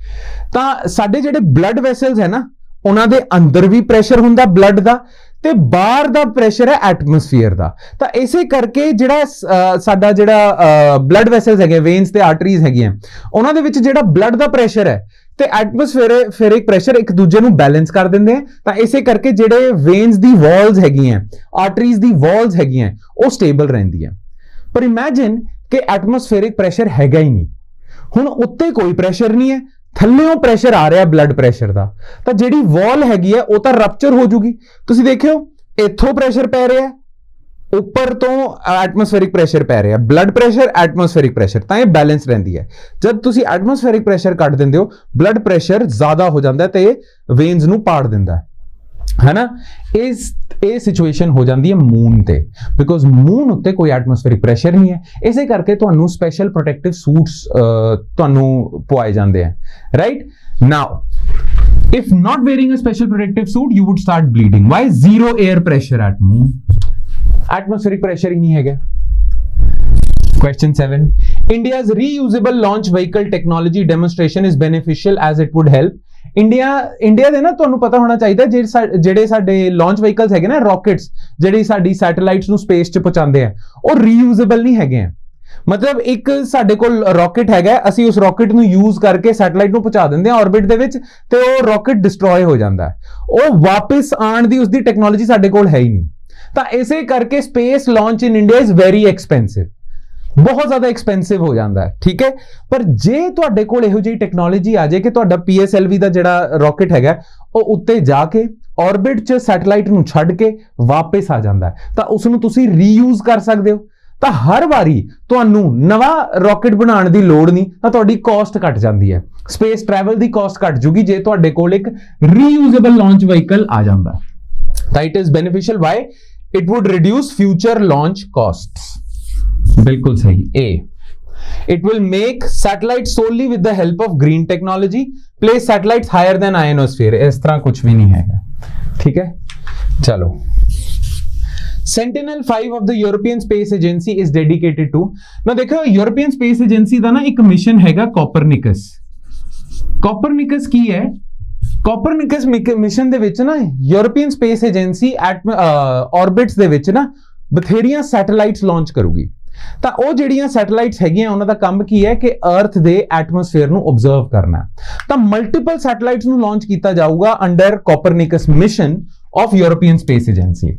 ਤਾਂ ਸਾਡੇ ਜਿਹੜੇ ਬਲੱਡ ਵੈਸਲਸ ਹੈ ਨਾ, ਉਹਨਾਂ ਦੇ ਅੰਦਰ ਵੀ ਪ੍ਰੈਸ਼ਰ ਹੁੰਦਾ ਬਲੱਡ ਦਾ ਤੇ ਬਾਹਰ ਦਾ ਪ੍ਰੈਸ਼ਰ ਹੈ ਐਟਮੋਸਫੀਅਰ ਦਾ। ਤਾਂ ਇਸੇ ਕਰਕੇ ਜਿਹੜਾ ਸਾਡਾ ਜਿਹੜਾ ਬਲੱਡ ਵੈਸਲਸ ਹੈਗੇ, ਵੇਨਸ ਤੇ ਆਰਟਰੀਜ਼ ਹੈਗੀਆਂ, ਉਹਨਾਂ ਦੇ ਵਿੱਚ ਜਿਹੜਾ ਬਲੱਡ ਦਾ ਪ੍ਰੈਸ਼ਰ ਹੈ ਤੇ ਐਟਮੋਸਫੇਰਿਕ ਪ੍ਰੈਸ਼ਰ ਇੱਕ ਦੂਜੇ ਨੂੰ ਬੈਲੈਂਸ ਕਰ ਦਿੰਦੇ ਆ। ਤਾਂ ਇਸੇ ਕਰਕੇ ਜਿਹੜੇ ਵੇਨਸ ਦੀ ਵਾਲਸ ਹੈਗੀਆਂ, ਆਰਟਰੀਜ਼ ਦੀ ਵਾਲਸ ਹੈਗੀਆਂ, ਉਹ ਸਟੇਬਲ ਰਹਿੰਦੀਆਂ। ਪਰ ਇਮੇਜਿਨ ਕਿ ਐਟਮੋਸਫੇਰਿਕ ਪ੍ਰੈਸ਼ਰ ਹੈਗਾ ਹੀ ਨਹੀਂ, ਹੁਣ ਉੱਤੇ ਕੋਈ ਪ੍ਰੈਸ਼ਰ ਨਹੀਂ ਹੈ, ਥੱਲੇੋਂ ਪ੍ਰੈਸ਼ਰ ਆ ਰਿਹਾ ਬਲੱਡ ਪ੍ਰੈਸ਼ਰ ਦਾ, ਤਾਂ ਜਿਹੜੀ ਵਾਲ ਹੈਗੀ ਹੈ ਉਹ ਤਾਂ ਰਪਚਰ ਹੋ ਜੂਗੀ। ਤੁਸੀਂ ਦੇਖਿਓ ਇੱਥੋਂ ਪ੍ਰੈਸ਼ਰ ਪੈ ਰਿਹਾ, ਉੱਪਰ ਤੋਂ ਐਟਮੋਸਫੇਰਿਕ ਪ੍ਰੈਸ਼ਰ ਪੈ ਰਿਹਾ, ਬਲੱਡ ਪ੍ਰੈਸ਼ਰ, ਐਟਮੋਸਫੇਰਿਕ ਪ੍ਰੈਸ਼ਰ, ਤਾਂ ਇਹ ਬੈਲੈਂਸ ਰਹਿੰਦੀ ਹੈ। ਜਦ ਤੁਸੀਂ ਐਟਮੋਸਫੇਰਿਕ ਪ੍ਰੈਸ਼ਰ ਕੱਢ ਦਿੰਦੇ ਹੋ, ਬਲੱਡ ਪ੍ਰੈਸ਼ਰ ਜ਼ਿਆਦਾ ਹੋ ਜਾਂਦਾ ਤੇ ਵੇਨਸ ਨੂੰ ਪਾੜ ਦਿੰਦਾ ਹੈ ਨਾ। ਇਹ ਸਿਚੁਏਸ਼ਨ ਹੋ ਜਾਂਦੀ ਹੈ ਮੂਨ ਤੇ, ਬਿਕੋਜ਼ ਮੂਨ ਉੱਤੇ ਕੋਈ ਐਟਮੋਸਫੇਰਿਕ ਪ੍ਰੈਸ਼ਰ ਨਹੀਂ ਹੈ। ਇਸੇ ਕਰਕੇ ਤੁਹਾਨੂੰ ਸਪੈਸ਼ਲ ਪ੍ਰੋਟੈਕਟਿਵ ਸੂਟਸ ਤੁਹਾਨੂੰ ਪਵਾਏ ਜਾਂਦੇ ਆ, right. Now if not wearing a special protective suit you would start bleeding। why? Zero air pressure at moon, atmospheric pressure ही नहीं है क्या। Question 7, India's reusable launch vehicle technology demonstration is beneficial as it would help India ਦੇ ਨਾ, ਤੁਹਾਨੂੰ ਪਤਾ ਹੋਣਾ ਚਾਹੀਦਾ ਜਿਹੜੇ ਸਾਡੇ ਲਾਂਚ ਵਹੀਕਲਸ ਹੈਗੇ ਨਾ, ਰਾਕੇਟਸ ਜਿਹੜੀ ਸਾਡੀ ਸੈਟੇਲਾਈਟਸ ਨੂੰ ਸਪੇਸ 'ਚ ਪਹੁੰਚਾਉਂਦੇ ਆ, ਉਹ ਰੀਯੂਜ਼ੇਬਲ ਨਹੀਂ ਹੈਗੇ ਆ। ਮਤਲਬ ਇੱਕ ਸਾਡੇ ਕੋਲ ਰਾਕੇਟ ਹੈਗਾ, ਅਸੀਂ ਉਸ ਰਾਕੇਟ ਨੂੰ ਯੂਜ਼ ਕਰਕੇ ਸੈਟੇਲਾਈਟ ਨੂੰ ਪਹੁੰਚਾ ਦਿੰਦੇ ਆ ਆਰਬਿਟ ਦੇ ਵਿੱਚ ਤੇ ਉਹ ਰਾਕੇਟ ਡਿਸਟਰੋਏ ਹੋ ਜਾਂਦਾ ਹੈ, ਉਹ ਵਾਪਸ ਆਉਣ ਦੀ ਉਸਦੀ ਟੈਕਨੋਲੋਜੀ ਸਾਡੇ ਕੋਲ ਹੈ ਹੀ ਨਹੀਂ। ਤਾਂ ਇਸੇ ਕਰਕੇ space launch in India is very expensive, ਬਹੁਤ ਜ਼ਿਆਦਾ ਐਕਸਪੈਂਸਿਵ ਹੋ ਜਾਂਦਾ ਹੈ, ਠੀਕ ਹੈ। ਪਰ ਜੇ ਤੁਹਾਡੇ ਕੋਲ ਇਹੋ ਜਿਹੀ ਟੈਕਨੋਲੋਜੀ ਆ ਜਾਏ ਕਿ ਤੁਹਾਡਾ PSLV ਦਾ ਜਿਹੜਾ ਰਾਕੇਟ ਹੈਗਾ ਉਹ ਉੱਤੇ ਜਾ ਕੇ ਆਰਬਿਟ 'ਚ ਸੈਟੇਲਾਈਟ ਨੂੰ ਛੱਡ ਕੇ ਵਾਪਸ ਆ ਜਾਂਦਾ, ਤਾਂ ਉਸ ਨੂੰ ਤੁਸੀਂ ਰੀਯੂਜ਼ ਕਰ ਸਕਦੇ ਹੋ। ਤਾਂ ਹਰ ਵਾਰੀ ਤੁਹਾਨੂੰ ਨਵਾਂ ਰਾਕੇਟ ਬਣਾਉਣ ਦੀ ਲੋੜ ਨਹੀਂ, ਤਾਂ ਤੁਹਾਡੀ ਕਾਸਟ ਘਟ ਜਾਂਦੀ ਹੈ, ਸਪੇਸ ਟਰੈਵਲ ਦੀ ਕਾਸਟ ਘਟ ਜੂਗੀ ਜੇ ਤੁਹਾਡੇ ਕੋਲ ਇੱਕ ਰੀਯੂਜ਼ੇਬਲ ਲਾਂਚ ਵਹੀਕਲ ਆ ਜਾਂਦਾ। ਤਾਂ it is beneficial, why? It would reduce future launch costs. बिल्कुल सही। A, it will make satellites solely with the help of green technology, place satellites higher than ionosphere। इस तरह कुछ भी नहीं है, ठीक है। चलो, Sentinel-5 of the European Space Agency is dedicated to। now देखो European Space Agency ਦਾ ਨਾ ਇੱਕ ਮਿਸ਼ਨ ਹੈਗਾ ਕੋਪਰਨਿਕਸ। ਕੋਪਰਨਿਕਸ ਕੀ ਹੈ? ਕੋਪਰਨਿਕਸ ਮਿਸ਼ਨ ਦੇ ਵਿੱਚ ਨਾ ਯੂਰਪੀਅਨ ਸਪੇਸ ਏਜੰਸੀ ਆਰਬਿਟਸ ਦੇ ਵਿੱਚ ਨਾ ਬਥੇਰੀਆਂ ਸੈਟੇਲਾਈਟਸ ਲਾਂਚ ਕਰੂਗੀ। ਤਾਂ ਉਹ ਜਿਹੜੀਆਂ ਸੈਟੇਲਾਈਟਸ ਹੈਗੀਆਂ ਉਹਨਾਂ ਦਾ ਕੰਮ ਕੀ ਹੈ ਕਿ ਅਰਥ ਦੇ ਐਟਮੋਸਫੇਅਰ ਨੂੰ ਆਬਜ਼ਰਵ ਕਰਨਾ। ਤਾਂ ਮਲਟੀਪਲ ਸੈਟੇਲਾਈਟਸ ਨੂੰ ਲਾਂਚ ਕੀਤਾ ਜਾਊਗਾ under Copernicus mission of European space agency,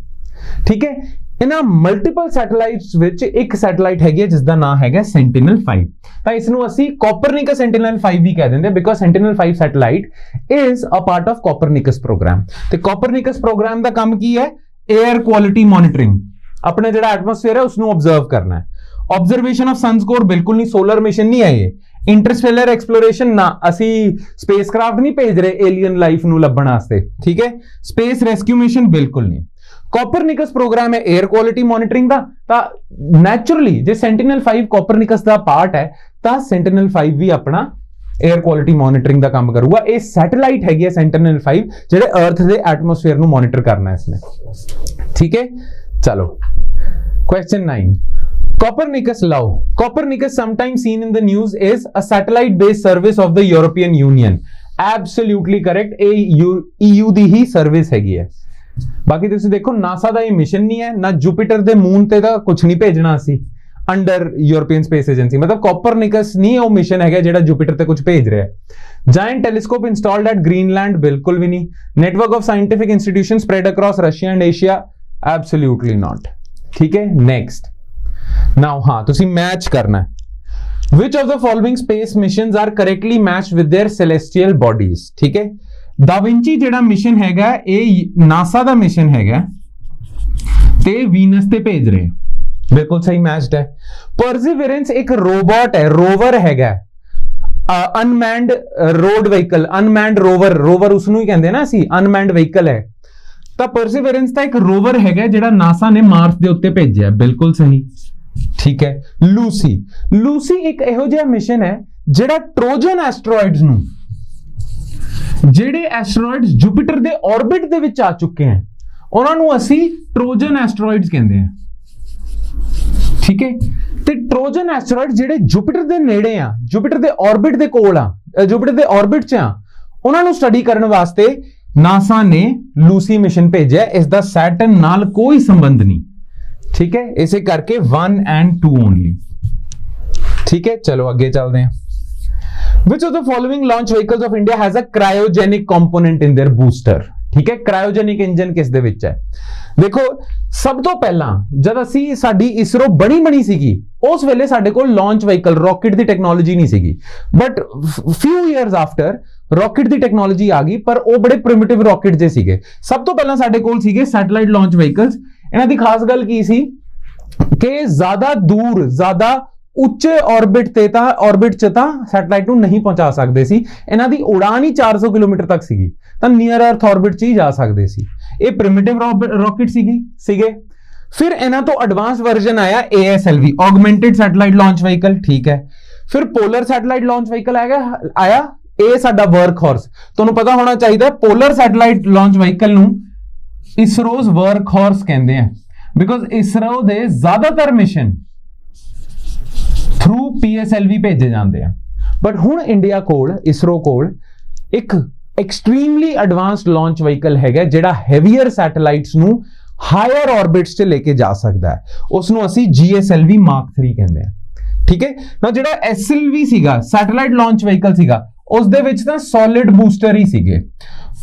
ਠੀਕ ਹੈ। ਇਹਨਾਂ ਮਲਟੀਪਲ ਸੈਟੇਲਾਈਟਸ ਵਿੱਚ ਇੱਕ ਸੈਟੇਲਾਈਟ ਹੈਗੀ ਹੈ ਜਿਸ ਦਾ ਨਾਮ ਹੈਗਾ Sentinel-5। ਤਾਂ ਇਸ ਨੂੰ ਅਸੀਂ ਕੋਪਰਨਿਕਸ Sentinel-5 ਵੀ ਕਹਿ ਦਿੰਦੇ, because Sentinel-5 satellite is a part of Copernicus program. ਤੇ ਕੋਪਰਨਿਕਸ ਪ੍ਰੋਗਰਾਮ ਦਾ ਕੰਮ ਕੀ ਹੈ? 에ਅਰ ਕੁਆਲਿਟੀ ਮੋਨੀਟਰਿੰਗ, अपने ਜਿਹੜਾ ਐਟਮੋਸਫੇਅਰ ਹੈ ਉਸ ਨੂੰ ਆਬਜ਼ਰਵ ਕਰਨਾ ਹੈ। ਆਬਜ਼ਰਵੇਸ਼ਨ ਆਫ ਸਨਸ ਕੋਰ ਬਿਲਕੁਲ ਨਹੀਂ, ਸੋਲਰ ਮਿਸ਼ਨ ਨਹੀਂ ਹੈ ਇਹ। ਇੰਟਰਸਟੈਲਰ ਐਕਸਪਲੋਰੇਸ਼ਨ ਨਾ, ਅਸੀਂ ਸਪੇਸਕ੍ਰਾਫਟ ਨਹੀਂ ਭੇਜ ਰਹੇ ਏਲੀਅਨ ਲਾਈਫ ਨੂੰ ਲੱਭਣ ਵਾਸਤੇ, ਠੀਕ ਹੈ। ਸਪੇਸ ਰੈਸਕਿਊ ਮਿਸ਼ਨ ਬਿਲਕੁਲ ਨਹੀਂ। ਕੋਪਰਨਿਕਸ ਪ੍ਰੋਗਰਾਮ ਹੈ 에ਅਰ ਕੁਆਲਿਟੀ ਮੋਨੀਟਰਿੰਗ ਦਾ। ਤਾਂ ਨੈਚੁਰਲੀ ਜੇ Sentinel-5 ਕੋਪਰਨਿਕਸ ਦਾ ਪਾਰਟ ਹੈ ਤਾਂ Sentinel-5 ਵੀ ਆਪਣਾ 에ਅਰ ਕੁਆਲਿਟੀ ਮੋਨੀਟਰਿੰਗ ਦਾ ਕੰਮ ਕਰੂਗਾ। ਇਹ ਸੈਟੇਲਾਈਟ ਹੈਗੀ ਹੈ Sentinel-5 ਜਿਹੜੇ ਅਰਥ ਦੇ ਐਟਮੋਸਫੇਅਰ ਨੂੰ ਮੋਨੀਟਰ ਕਰਨਾ ਇਸਨੇ, ਠੀਕ ਹੈ। चलो, question 9, Copernicus law। Copernicus, sometimes seen in the news, is a satellite-based service of the European Union। Absolutely correct। ਇਹ EU ਦੀ ਹੀ ਸਰਵਿਸ ਹੈਗੀ ਹੈ। ਬਾਕੀ ਤੁਸੀਂ ਦੇਖੋ ਨਾਸਾ ਦਾ ਇਹ ਮਿਸ਼ਨ ਨਹੀਂ ਹੈ, ਨਾ ਜੁਪੀਟਰ ਦੇ ਮੂਨ ਤੇ ਤਾਂ ਕੁਝ ਨਹੀਂ ਭੇਜਣਾ ਸੀ ਅੰਡਰ ਯੂਰਪੀਅਨ ਸਪੇਸ ਏਜੰਸੀ, ਮਤਲਬ ਕੋਪਰਨਿਕਸ ਨਹੀਂ ਉਹ ਮਿਸ਼ਨ ਹੈਗਾ ਜਿਹੜਾ ਜੁਪੀਟਰ ਤੇ ਕੁਝ ਭੇਜ ਰਿਹਾ ਹੈ। Giant telescope installed at Greenland, ਬਿਲਕੁਲ ਵੀ ਨਹੀਂ। Network of scientific institution spread across Russia and Asia, absolutely not। ठीक है, next now हाँ ਤੁਸੀਂ ਮੈਚ ਕਰਨਾ है। which of the following space missions are correctly matched with their celestial bodies? ठीक है, ਦਾ ਵਿੰਚੀ ਜਿਹੜਾ ਮਿਸ਼ਨ ਹੈਗਾ ਇਹ ਨਾਸਾ ਦਾ ਮਿਸ਼ਨ ਹੈਗਾ ਤੇ ਵੀਨਸ ਤੇ ਭੇਜ ਰਹੇ, ਬਿਲਕੁਲ ਸਹੀ ਮੈਚਡ ਹੈ। ਪਰਸੀਵਰੈਂਸ ਇੱਕ ਰੋਬੋਟ ਹੈ, ਰੋਵਰ ਹੈਗਾ, ਅਨਮੈਨਡ ਰੋਡ ਵਹੀਕਲ, ਅਨਮੈਨਡ ਰੋਵਰ, ਰੋਵਰ ਉਸ ਨੂੰ ਹੀ ਕਹਿੰਦੇ ਨਾ ਅਸੀਂ, ਅਨਮੈਨਡ ਵਹੀਕਲ ਹੈ। ਤਾਂ ਪਰਸੀਵਰੈਂਸ ਤਾਂ ਇੱਕ ਰੋਵਰ ਹੈਗਾ ਜਿਹੜਾ ਨਾਸਾ ਨੇ ਮਾਰਸ ਦੇ ਉੱਤੇ ਭੇਜਿਆ, ਬਿਲਕੁਲ ਸਹੀ। ਠੀਕ ਹੈ, ਲੂਸੀ, ਲੂਸੀ ਇੱਕ ਇਹੋ ਜਿਹਾ ਮਿਸ਼ਨ ਹੈ ਜਿਹੜਾ ਟ੍ਰੋਜਨ ਐਸਟਰੋਇਡਸ ਨੂੰ, ਜਿਹੜੇ ਐਸਟਰੋਇਡਸ ਜੁਪੀਟਰ ਦੇ ਆਰਬਿਟ ਦੇ ਵਿੱਚ ਆ ਚੁੱਕੇ ਹਨ ਉਹਨਾਂ ਨੂੰ ਅਸੀਂ ਟ੍ਰੋਜਨ ਐਸਟਰੋਇਡਸ ਕਹਿੰਦੇ ਹਾਂ। ਠੀਕ ਹੈ, ਤੇ ਟ੍ਰੋਜਨ ਐਸਟਰੋਇਡ ਜਿਹੜੇ ਜੁਪੀਟਰ ਦੇ ਨੇੜੇ ਆ, ਜੁਪੀਟਰ ਦੇ ਆਰਬਿਟ ਦੇ ਕੋਲ ਆ, ਜੁਪੀਟਰ ਦੇ ਆਰਬਿਟ 'ਚ ਆ, ਉਹਨਾਂ ਨੂੰ ਸਟੱਡੀ ਕਰਨ ਵਾਸਤੇ ਨਾਸਾ ਨੇ ਲੂਸੀ ਮਿਸ਼ਨ ਭੇਜਿਆ। ਇਸ ਦਾ ਸੈਟਰਨ ਨਾਲ ਕੋਈ ਸੰਬੰਧ ਨਹੀਂ। ਠੀਕ ਹੈ, ਇਸੇ ਕਰਕੇ 1 and 2 ਓਨਲੀ। ਠੀਕ ਹੈ, ਚਲੋ ਅੱਗੇ ਚੱਲਦੇ ਹਾਂ। Which of the following launch vehicles of India has a cryogenic component in their booster? ਠੀਕ ਹੈ, cryogenic engine ਕਿਸ ਦੇ ਵਿੱਚ ਹੈ? ਦੇਖੋ, ਸਭ ਤੋਂ ਪਹਿਲਾਂ ਜਦ ਅਸੀਂ ਸਾਡੀ ਇਸਰੋ ਬਣੀ ਸੀਗੀ ਉਸ ਵੇਲੇ ਸਾਡੇ ਕੋਲ ਲਾਂਚ ਵਹੀਕਲ ਰੌਕਟ ਦੀ ਟੈਕਨੋਲੋਜੀ ਨਹੀਂ ਸੀਗੀ, but ਫਿਊ years after rocket the technology ਆ ਗਈ, ਪਰ ਉਹ ਬੜੇ ਪ੍ਰਿਮਿਟਿਵ ਰੌਕਟ ਜੇ ਸੀਗੇ। ਸਭ ਤੋਂ ਪਹਿਲਾਂ ਸਾਡੇ ਕੋਲ ਸੀਗੇ ਸੈਟੇਲਾਈਟ ਲਾਂਚ ਵਹੀਕਲਸ। ਇਹਨਾਂ ਦੀ ਖਾਸ ਗੱਲ ਕੀ ਸੀ ਕਿ ਜ਼ਿਆਦਾ ਦੂਰ, ਜ਼ਿਆਦਾ ਉੱਚੇ ਆਰਬਿਟ ਤੇ ਤਾਂ ਆਰਬਿਟ 'ਚ ਤਾਂ ਸੈਟੇਲਾਈਟ ਨੂੰ ਨਹੀਂ ਪਹੁੰਚਾ ਸਕਦੇ ਸੀ। ਇਹਨਾਂ ਦੀ ਉਡਾਨ ਹੀ 400 ਕਿਲੋਮੀਟਰ ਤੱਕ ਸੀਗੀ, ਤਾਂ ਨੀਅਰ ਅਰਥ ਆਰਬਿਟ 'ਚ ਹੀ ਜਾ ਸਕਦੇ ਸੀ। ਇਹ ਪ੍ਰਿਮਿਟਿਵ ਰੌਕਟ ਸੀਗੇ। ਫਿਰ ਇਹਨਾਂ ਤੋਂ ਐਡਵਾਂਸ ਵਰਜ਼ਨ ਆਇਆ ASLV, augmented satellite launch vehicle. ਠੀਕ ਹੈ, ਫਿਰ ਪੋਲਰ ਸੈਟੇਲਾਈਟ ਲਾਂਚ ਵਹੀਕਲ ਆਇਆ। ਇਹ ਸਾਡਾ ਵਰਕ ਹਾਰਸ, ਤੁਹਾਨੂੰ ਪਤਾ ਹੋਣਾ ਚਾਹੀਦਾ, ਪੋਲਰ ਸੈਟੇਲਾਈਟ ਲਾਂਚ ਵਹੀਕਲ ਨੂੰ ਇਸਰੋਜ਼ ਵਰਕ ਹਾਰਸ ਕਹਿੰਦੇ ਆ, ਬਿਕੋਜ਼ ਇਸਰੋ ਦੇ ਜ਼ਿਆਦਾਤਰ ਮਿਸ਼ਨ ਥਰੂ PSLV ਭੇਜੇ ਜਾਂਦੇ ਆ। ਬਟ ਹੁਣ ਇੰਡੀਆ ਕੋਲ, ਇਸਰੋ ਕੋਲ ਇੱਕ ਐਕਸਟ੍ਰੀਮਲੀ ਐਡਵਾਂਸਡ ਲਾਂਚ ਵਹੀਕਲ ਹੈਗਾ ਜਿਹੜਾ ਹੈਵੀਅਰ ਸੈਟੇਲਾਈਟਸ ਨੂੰ ਹਾਇਰ ਆਰਬਿਟਸ 'ਚ ਲੈ ਕੇ ਜਾ ਸਕਦਾ ਹੈ। ਉਸ ਨੂੰ ਅਸੀਂ GSLV Mark 3 ਕਹਿੰਦੇ ਆ। ਠੀਕ ਹੈ, ਨਾ ਜਿਹੜਾ SLV ਸੀਗਾ, ਸੈਟੇਲਾਈਟ ਲਾਂਚ ਵਹੀਕਲ ਸੀਗਾ, ਉਸ ਦੇ ਵਿੱਚ ਤਾਂ ਸੋਲਿਡ ਬੂਸਟਰ ਹੀ ਸੀਗੇ।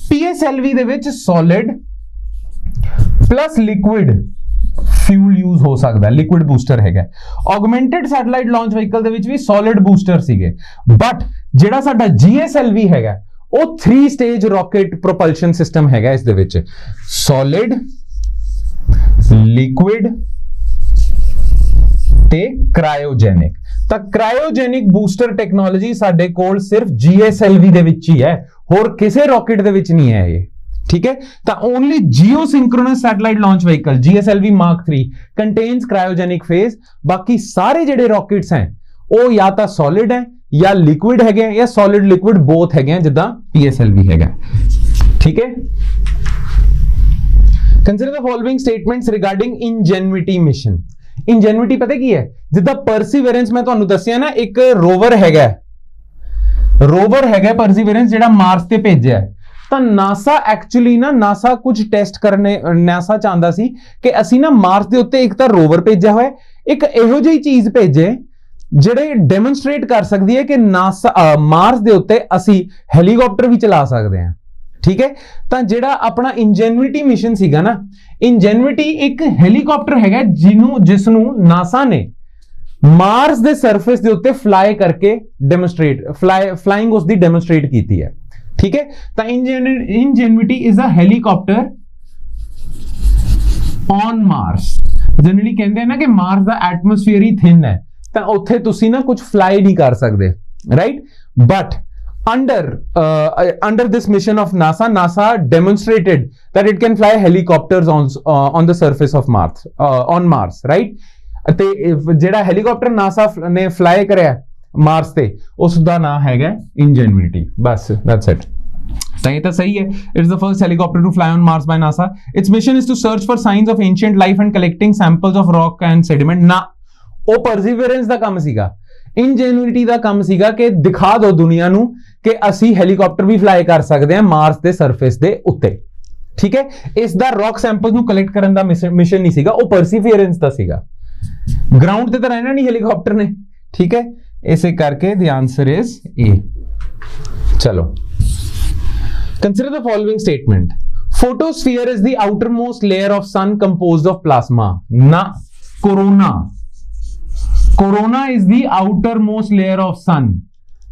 PSLV ਦੇ ਵਿੱਚ solid plus liquid fuel use ਹੋ ਸਕਦਾ, ਲਿਕੁਇਡ ਬੂਸਟਰ ਹੈਗਾ। ਆਗਮੈਂਟਡ ਸੈਟੇਲਾਈਟ ਲਾਂਚ ਵਹੀਕਲ ਦੇ ਵਿੱਚ ਵੀ ਸੋਲਿਡ ਬੂਸਟਰ ਸੀਗੇ, ਬਟ ਜਿਹੜਾ ਸਾਡਾ GSLV ਹੈਗਾ ਉਹ 3 ਸਟੇਜ ਰੌਕਟ ਪ੍ਰੋਪਲਸ਼ਨ ਸਿਸਟਮ ਹੈਗਾ। ਇਸ ਦੇ ਵਿੱਚ ਸੋਲਿਡ, ਲਿਕੁਇਡ ਤੇ ਕ੍ਰਾਇਓਜੈਨਿਕ। ਤਾਂ ਕ੍ਰਾਇਓਜੈਨਿਕ ਬੂਸਟਰ ਟੈਕਨੋਲੋਜੀ ਸਾਡੇ ਕੋਲ ਸਿਰਫ GSLV ਦੇ ਵਿੱਚ ਹੀ ਹੈ, ਹੋਰ ਕਿਸੇ ਰੌਕਟ ਦੇ ਵਿੱਚ ਨਹੀਂ ਹੈ ਇਹ। ਠੀਕ ਹੈ, ਤਾਂ only geosynchronous satellite launch vehicle GSLV Mark 3 contains cryogenic phase. ਬਾਕੀ ਸਾਰੇ ਜਿਹੜੇ ਰੌਕਟਸ ਹੈ ਉਹ ਜਾਂ ਤਾਂ ਸੋਲਿਡ ਹੈ ਜਾਂ ਲਿਕੁਇਡ ਹੈਗੇ ਜਾਂ ਸੋਲਿਡ ਲਿਕੁਇਡ ਬੋਥ ਹੈਗੇ, ਜਿੱਦਾਂ PSLV ਹੈਗਾ। ਠੀਕ ਹੈ, consider the following statements regarding ਇਨਜੈਨੁਇਟੀ mission. ਇਨਜੈਨੁਇਟੀ ਪਤਾ ਕੀ ਹੈ? ਜਿੱਦਾਂ ਪਰਸੀਵਰੈਂਸ ਮੈਂ ਤੁਹਾਨੂੰ ਦੱਸਿਆ ਨਾ, ਇੱਕ ਰੋਵਰ ਹੈਗਾ ਪਰਸੀਵਰੈਂਸ ਜਿਹੜਾ ਮਾਰਸ ਤੇ ਭੇਜਿਆ, ਤਾਂ ਨਾਸਾ ਐਕਚੁਅਲੀ ਨਾ, ਨਾਸਾ ਕੁਝ ਟੈਸਟ ਕਰਨੇ, ਨਾਸਾ ਚਾਹੁੰਦਾ ਸੀ ਕਿ ਅਸੀਂ ਨਾ ਮਾਰਸ ਦੇ ਉੱਤੇ ਇੱਕ ਤਾਂ ਰੋਵਰ ਭੇਜਿਆ ਹੋਇਆ, ਇੱਕ ਇਹੋ ਜਿਹੀ ਚੀਜ਼ ਭੇਜੇ ਜਿਹੜੇ ਡੈਮੋਨਸਟ੍ਰੇਟ ਕਰ ਸਕਦੀ ਹੈ ਕਿ ਨਾਸਾ ਮਾਰਸ ਦੇ ਉੱਤੇ ਅਸੀਂ ਹੈਲੀਕਾਪਟਰ ਵੀ ਚਲਾ ਸਕਦੇ ਹਾਂ। ਠੀਕ ਹੈ, ਤਾਂ ਜਿਹੜਾ ਆਪਣਾ ਇਨਜੈਨੁਇਟੀ ਮਿਸ਼ਨ ਸੀਗਾ ਨਾ, ਇਨਜੈਨੁਇਟੀ ਇੱਕ ਹੈਲੀਕਾਪਟਰ ਹੈਗਾ ਜਿਸ ਨੂੰ ਨਾਸਾ ਨੇ ਮਾਰਸ ਦੇ ਸਰਫੇਸ ਦੇ ਉੱਤੇ ਫਲਾਈ ਕਰਕੇ ਫਲਾਈਂਗ ਉਸ ਦੀ ਡੈਮੋਨਸਟ੍ਰੇਟ ਕੀਤੀ ਹੈ। ਠੀਕ ਹੈ, ਤਾਂ ingenuity is a helicopter on Mars. Generally ਕਹਿੰਦੇ ਆ ਨਾ ਕਿ ਮਾਰਸ ਦਾ ਐਟਮੋਸਫੀਅਰ ਹੀ ਥਿਨ ਹੈ, ਤਾਂ ਉੱਥੇ ਤੁਸੀਂ ਨਾ ਕੁਝ ਫਲਾਈ ਨਹੀਂ ਕਰ ਸਕਦੇ, right? But under this mission of NASA demonstrated that it can fly helicopters on the surface of Mars, on Mars, right? ਤੇ ਜਿਹੜਾ ਹੈਲੀਕਾਪਟਰ ਨਾਸਾ ਨੇ ਫਲਾਈ ਕਰਿਆ ਮਾਰਸ ਤੇ, ਉਸ ਦਾ ਨਾਮ ਹੈਗਾ ਇਨਜੈਨੁਇਟੀ। ਬਸ that's it। ਤਾਂ ਇਹ ਤਾਂ ਸਹੀ ਹੈ। It's the first helicopter to fly on Mars by NASA. Its mission is to search for signs of ancient life and collecting samples of rock and sediment। ਨਾ, ਉਹ ਪਰਸੀਵਰੈਂਸ ਦਾ ਕੰਮ ਸੀਗਾ, ਇਨਜੈਨੁਇਟੀ ਦਾ ਕੰਮ ਸੀਗਾ ਕਿ ਦਿਖਾ ਦਿਓ ਦੁਨੀਆ ਨੂੰ ਕਿ ਅਸੀਂ ਹੈਲੀਕਾਪਟਰ ਵੀ ਫਲਾਈ ਕਰ ਸਕਦੇ ਹਾਂ ਮਾਰਸ ਦੇ ਸਰਫੇਸ ਦੇ ਉੱਤੇ। ਠੀਕ ਹੈ। ਇਸ ਦਾ ਰੌਕ ਸੈਂਪਲ ਨੂੰ ਕਲੈਕਟ ਕਰਨ ਦਾ ਮਿਸ਼ਨ ਨਹੀਂ ਸੀਗਾ, ਉਹ ਪਰਸੀਵੀਅਰੈਂਸ ਦਾ ਸੀਗਾ। ਗਰਾਊਂਡ ਤੇ ਤਾਂ ਰਹਿਣਾ ਨਹੀਂ ਹੈਲੀਕਾਪਟਰ ਨੇ, ਠੀਕ ਹੈ। ਇਸੇ ਕਰਕੇ the answer is A। ਚਲੋ, consider the following statement. Photosphere is the outermost layer of sun composed of plasma. Na, corona is the outermost layer of sun,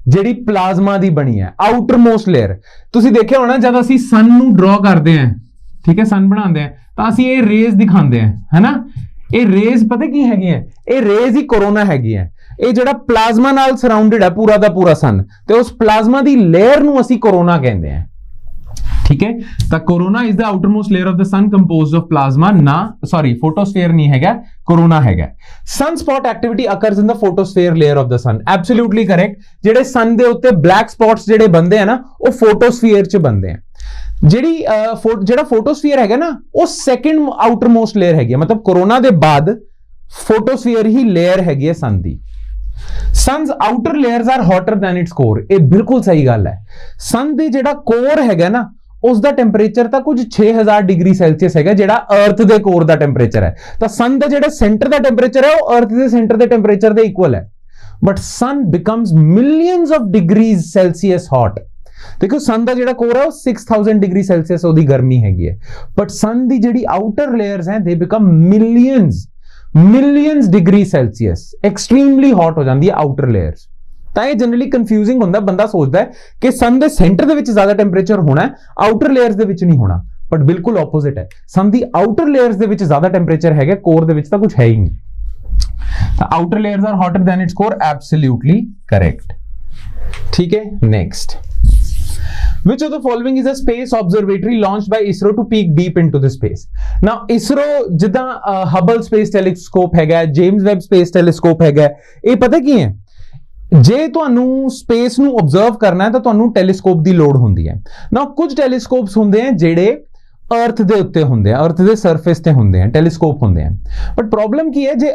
ਜਿਹੜੀ ਪਲਾਜ਼ਮਾ ਦੀ ਬਣੀ ਹੈ। ਆਊਟਰਮੋਸਟ ਲੇਅਰ ਤੁਸੀਂ ਦੇਖਿਆ ਹੋਣਾ, ਜਦ ਅਸੀਂ ਸਨ ਨੂੰ ਡਰਾ ਕਰਦੇ ਹਾਂ, ਠੀਕ ਹੈ, ਸਨ ਬਣਾਉਂਦੇ ਹਾਂ, ਤਾਂ ਅਸੀਂ ਇਹ ਰੇਜ਼ ਦਿਖਾਉਂਦੇ ਹਾਂ, ਹੈਨਾ। ਇਹ ਰੇਜ਼ ਪਤਾ ਕੀ ਹੈਗੀਆਂ? ਇਹ ਰੇਜ਼ ਹੀ ਕੋਰੋਨਾ ਹੈਗੀਆਂ। ਇਹ ਜਿਹੜਾ ਪਲਾਜ਼ਮਾ ਨਾਲ ਸਰਾਊਂਡਡ ਹੈ ਪੂਰਾ ਦਾ ਪੂਰਾ ਸਨ, ਤੇ ਉਸ ਪਲਾਜ਼ਮਾ ਦੀ ਲੇਅਰ ਨੂੰ ਅਸੀਂ ਕੋਰੋਨਾ ਕਹਿੰਦੇ ਹਾਂ, ਠੀਕ ਹੈ। ਤਾਂ corona is the outermost layer of the sun composed of plasma. ਨਾ ਸੌਰੀ, ਫੋਟੋਸਫੀਅਰ ਨਹੀਂ ਹੈਗਾ, ਕੋਰੋਨਾ ਹੈਗਾ। Sun spot activity occurs in the photosphere layer of the sun. Absolutely correct. ਜਿਹੜੇ ਸਨ ਦੇ ਉੱਤੇ ਬਲੈਕ ਸਪੌਟਸ ਜਿਹੜੇ ਬਣਦੇ ਆ ਨਾ, ਉਹ ਫੋਟੋਸਫੀਅਰ 'ਚ ਬਣਦੇ ਆ। ਜਿਹੜਾ ਫੋਟੋਸਫੀਅਰ ਹੈਗਾ ਨਾ, ਉਹ ਸੈਕੰਡ ਆਊਟਰਮੋਸਟ ਲੇਅਰ ਹੈਗੀ, ਮਤਲਬ ਕੋਰੋਨਾ ਦੇ ਬਾਅਦ ਫੋਟੋਸਫੀਅਰ ਹੀ ਲੇਅਰ ਹੈਗੀ ਹੈ ਸਨ ਦੀ। Sun's outer layers are hotter than its core. ਇਹ ਬਿਲਕੁਲ ਸਹੀ ਗੱਲ ਹੈ। ਸਨ ਦੀ ਜਿਹੜਾ ਕੋਰ ਹੈਗਾ ਨਾ, ਉਸ ਦਾ ਟੈਂਪਰੇਚਰ ਤਾਂ ਕੁਝ 6000 ਡਿਗਰੀ ਸੈਲਸੀਅਸ ਹੈਗਾ, ਜਿਹੜਾ ਅਰਥ ਦੇ ਕੋਰ ਦਾ ਟੈਂਪਰੇਚਰ ਹੈ। ਤਾਂ ਸਨ ਦਾ ਜਿਹੜਾ ਸੈਂਟਰ ਦਾ ਟੈਂਪਰੇਚਰ ਹੈ, ਉਹ ਅਰਥ ਦੇ ਸੈਂਟਰ ਦੇ ਟੈਂਪਰੇਚਰ ਦੇ ਇਕੁਅਲ ਹੈ। But sun becomes millions of degrees Celsius hot. ਦੇਖੋ, ਸਨ ਦਾ ਜਿਹੜਾ ਕੋਰ ਹੈ ਉਹ 6000 ਡਿਗਰੀ ਸੈਲਸੀਅਸ ਉਹਦੀ ਗਰਮੀ ਹੈਗੀ ਹੈ। ਬਟ ਸਨ ਦੀ ਜਿਹੜੀ ਆਊਟਰ ਲੇਅਰਸ ਹੈ, ਦੇ become millions degree Celsius, extremely hot ਹੋ ਜਾਂਦੀ ਹੈ ਆਊਟਰ ਲੇਅਰਸ। ਤਾਂ ਇਹ ਜਨਰਲੀ ਕਨਫਿਊਜ਼ਿੰਗ ਹੁੰਦਾ, ਬੰਦਾ ਸੋਚਦਾ ਹੈ ਕਿ ਸਨ ਦੇ ਸੈਂਟਰ ਦੇ ਵਿੱਚ ਜ਼ਿਆਦਾ ਟੈਂਪਰੇਚਰ ਹੋਣਾ ਹੈ, ਆਊਟਰ ਲੇਅਰਸ ਦੇ ਵਿੱਚ ਨਹੀਂ ਹੋਣਾ। ਬਟ ਬਿਲਕੁਲ ਆਪੋਜ਼ਿਟ ਹੈ। ਸਨ ਦੀ ਆਊਟਰ ਲੇਅਰਸ ਦੇ ਵਿੱਚ ਜ਼ਿਆਦਾ ਟੈਂਪਰੇਚਰ ਹੈਗਾ, ਕੋਰ ਦੇ ਵਿੱਚ ਤਾਂ ਕੁਝ ਹੈ ਹੀ ਨਹੀਂ। ਤਾਂ outer layers are hotter than its core, absolutely correct, ਠੀਕ ਹੈ। Next, which of the following is a space observatory launched by ISRO to peek deep into the space? Now ISRO ਜਿੱਦਾਂ ਹਬਲ ਸਪੇਸ ਟੈਲੀਸਕੋਪ ਹੈਗਾ, James Webb space telescope ਹੈਗਾ, ਇਹ ਪਤਾ ਕੀ ਹੈ? ਜੇ ਤੁਹਾਨੂੰ ਸਪੇਸ ਨੂੰ ਆਬਜ਼ਰਵ ਕਰਨਾ ਹੈ ਤਾਂ ਤੁਹਾਨੂੰ ਟੈਲੀਸਕੋਪ ਦੀ ਲੋੜ ਹੁੰਦੀ ਹੈ। ਨਾ ਕੁਝ ਟੈਲੀਸਕੋਪਸ ਹੁੰਦੇ ਆ ਜਿਹੜੇ ਅਰਥ ਦੇ ਉੱਤੇ ਹੁੰਦੇ ਆ, ਅਰਥ ਦੇ ਸਰਫੇਸ ਤੇ ਹੁੰਦੇ ਆ, ਟੈਲੀਸਕੋਪ ਹੁੰਦੇ ਆ। ਬਟ ਪ੍ਰੋਬਲਮ ਕੀ ਹੈ, ਜੇ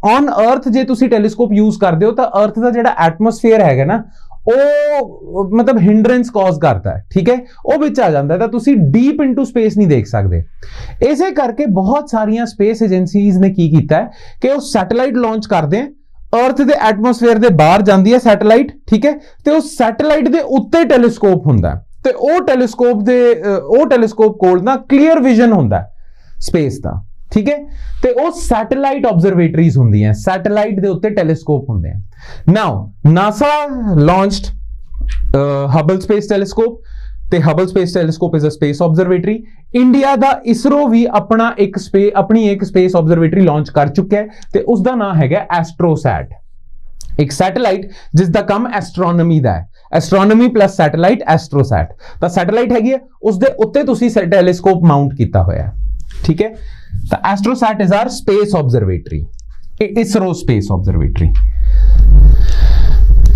ਔਨ ਅਰਥ ਜੇ ਤੁਸੀਂ ਟੈਲੀਸਕੋਪ ਯੂਜ਼ ਕਰਦੇ ਹੋ ਤਾਂ ਅਰਥ ਦਾ ਜਿਹੜਾ ਐਟਮੋਸਫੇਅਰ ਹੈਗਾ ਨਾ, ਉਹ ਮਤਲਬ ਹਿੰਡਰੈਂਸ ਕਾਜ਼ ਕਰਦਾ ਹੈ, ਠੀਕ ਹੈ, ਉਹ ਵਿੱਚ ਆ ਜਾਂਦਾ, ਤਾਂ ਤੁਸੀਂ ਡੀਪ ਇਨਟੂ ਸਪੇਸ ਨਹੀਂ ਦੇਖ ਸਕਦੇ। ਇਸੇ ਕਰਕੇ ਬਹੁਤ ਸਾਰੀਆਂ ਸਪੇਸ ਏਜੰਸੀਜ਼ ਨੇ ਕੀ ਕੀਤਾ ਹੈ ਕਿ ਉਹ ਸੈਟੇਲਾਈਟ ਲਾਂਚ ਕਰਦੇ ਆ, ਅਰਥ ਦੇ ਐਟਮੋਸਫੇਅਰ ਦੇ ਬਾਹਰ ਜਾਂਦੀ ਹੈ ਸੈਟੇਲਾਈਟ, ਠੀਕ ਹੈ, ਤੇ ਉਹ ਸੈਟੇਲਾਈਟ ਦੇ ਉੱਤੇ ਟੈਲੀਸਕੋਪ ਹੁੰਦਾ, ਤੇ ਉਹ ਟੈਲੀਸਕੋਪ ਕੋਲ ਨਾ ਕਲੀਅਰ ਵਿਜ਼ਨ ਹੁੰਦਾ ਸਪੇਸ ਦਾ, ਠੀਕ ਹੈ। ਤੇ ਉਹ ਸੈਟੇਲਾਈਟ ਆਬਜ਼ਰਵੇਟਰੀਜ਼ ਹੁੰਦੀਆਂ, ਸੈਟੇਲਾਈਟ ਦੇ ਉੱਤੇ ਟੈਲੀਸਕੋਪ ਹੁੰਦੇ ਆ। Now NASA launched Hubble space telescope, ਤੇ Hubble space telescope is a space observatory. India ਦਾ ਇਸਰੋ ਵੀ ਆਪਣੀ ਇੱਕ ਸਪੇਸ ਆਬਜ਼ਰਵੇਟਰੀ ਲਾਂਚ ਕਰ ਚੁੱਕਿਆ ਹੈ, ਤੇ ਉਸ ਦਾ ਨਾਮ ਹੈਗਾ ਐਸਟ੍ਰੋਸੈਟ। ਇੱਕ ਸੈਟੇਲਾਈਟ ਜਿਸ ਦਾ ਕੰਮ ਐਸਟ੍ਰੋਨੋਮੀ ਦਾ ਹੈ, ਐਸਟ੍ਰੋਨੋਮੀ ਪਲੱਸ ਸੈਟੇਲਾਈਟ, ਐਸਟ੍ਰੋਸੈਟ। ਤਾਂ ਸੈਟੇਲਾਈਟ ਹੈਗੀ ਹੈ, ਉਸ ਦੇ ਉੱਤੇ ਤੁਸੀਂ ਟੈਲੀਸਕੋਪ ਮਾਊਂਟ ਕੀਤਾ ਹੋਇਆ ਹੈ, ਠੀਕ ਹੈ। ਤਾਂ AstroSat is our space observatory, ISRO space observatory.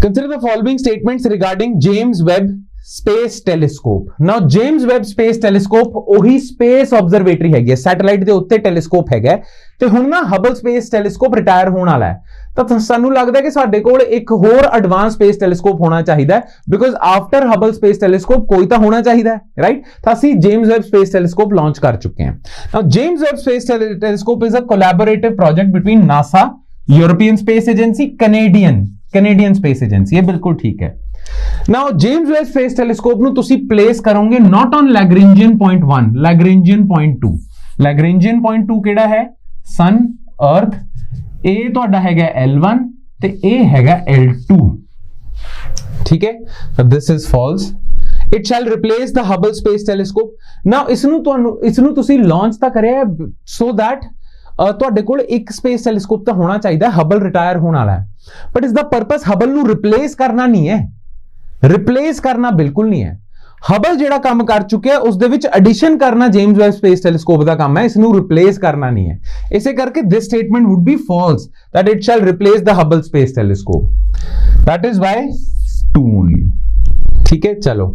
Consider the following statements regarding James Webb Space Telescope. Now James Webb Space Telescope ਉਹੀ space observatory ਹੈਗੀ ਹੈ, ਸੈਟੇਲਾਈਟ ਦੇ ਉੱਤੇ ਟੈਲੀਸਕੋਪ ਹੈਗਾ, ਤੇ ਹੁਣ ਨਾ ਹਬਲ ਸਪੇਸ ਟੈਲੀਸਕੋਪ ਰਿਟਾਇਰ ਹੋਣ ਵਾਲਾ ਹੈ। ਤਾਂ ਸਾਨੂੰ ਲੱਗਦਾ ਕਿ ਸਾਡੇ ਕੋਲ ਇੱਕ ਹੋਰ ਐਡਵਾਂਸ ਸਪੇਸ ਟੈਲੀਸਕੋਪ ਹੋਣਾ ਚਾਹੀਦਾ ਹੈ, because after Hubble space telescope ਕੋਈ ਤਾਂ ਹੋਣਾ ਚਾਹੀਦਾ ਹੈ, ਰਾਈਟ। ਤਾਂ ਅਸੀਂ James Webb space telescope launch ਕਰ ਚੁੱਕੇ ਹਾਂ। Now James Webb space telescope is a collaborative project between NASA, European space agency, Canadian space agency, ये बिल्कुल ठीक है। Now James Webb space telescope ਨੂੰ ਤੁਸੀਂ ਪਲੇਸ ਕਰੋਗੇ not on Lagrangian point 1, Lagrangian point 2। Lagrangian point 2 ਕਿਹੜਾ ਹੈ? sun, earth, ਇਹ ਤੁਹਾਡਾ ਹੈਗਾ L1 ਤੇ ਇਹ ਹੈਗਾ L2, ਠੀਕ ਹੈ। this is false, it shall replace the Hubble space telescope। now ਇਸ ਨੂੰ ਤੁਸੀਂ ਲਾਂਚ ਤਾਂ ਕਰਿਆ so that ਤੁਹਾਡੇ ਕੋਲ ਇੱਕ ਸਪੇਸ ਟੈਲੀਸਕੋਪ ਤਾਂ ਹੋਣਾ ਚਾਹੀਦਾ। ਹਬਲ ਰਿਟਾਇਰ ਹੋਣ ਵਾਲਾ ਹੈ, ਬਟ ਇਸ ਦਾ ਪਰਪਸ ਹਬਲ ਨੂੰ ਰਿਪਲੇਸ ਕਰਨਾ ਨਹੀਂ ਹੈ, ਰਿਪਲੇਸ ਕਰਨਾ ਬਿਲਕੁਲ ਨਹੀਂ ਹੈ। ਹਬਲ ਜਿਹੜਾ ਕੰਮ ਕਰ ਚੁੱਕਿਆ ਉਸ ਦੇ ਵਿੱਚ ਐਡੀਸ਼ਨ ਕਰਨਾ ਜੇਮਸ ਵੈਬ ਸਪੇਸ ਟੈਲੀਸਕੋਪ ਦਾ ਕੰਮ ਹੈ, ਇਸ ਨੂੰ ਰਿਪਲੇਸ ਕਰਨਾ ਨਹੀਂ ਹੈ। ਇਸੇ ਕਰਕੇ this statement would be false that it shall replace the Hubble space telescope, that is why 2 only, ठीक है। चलो,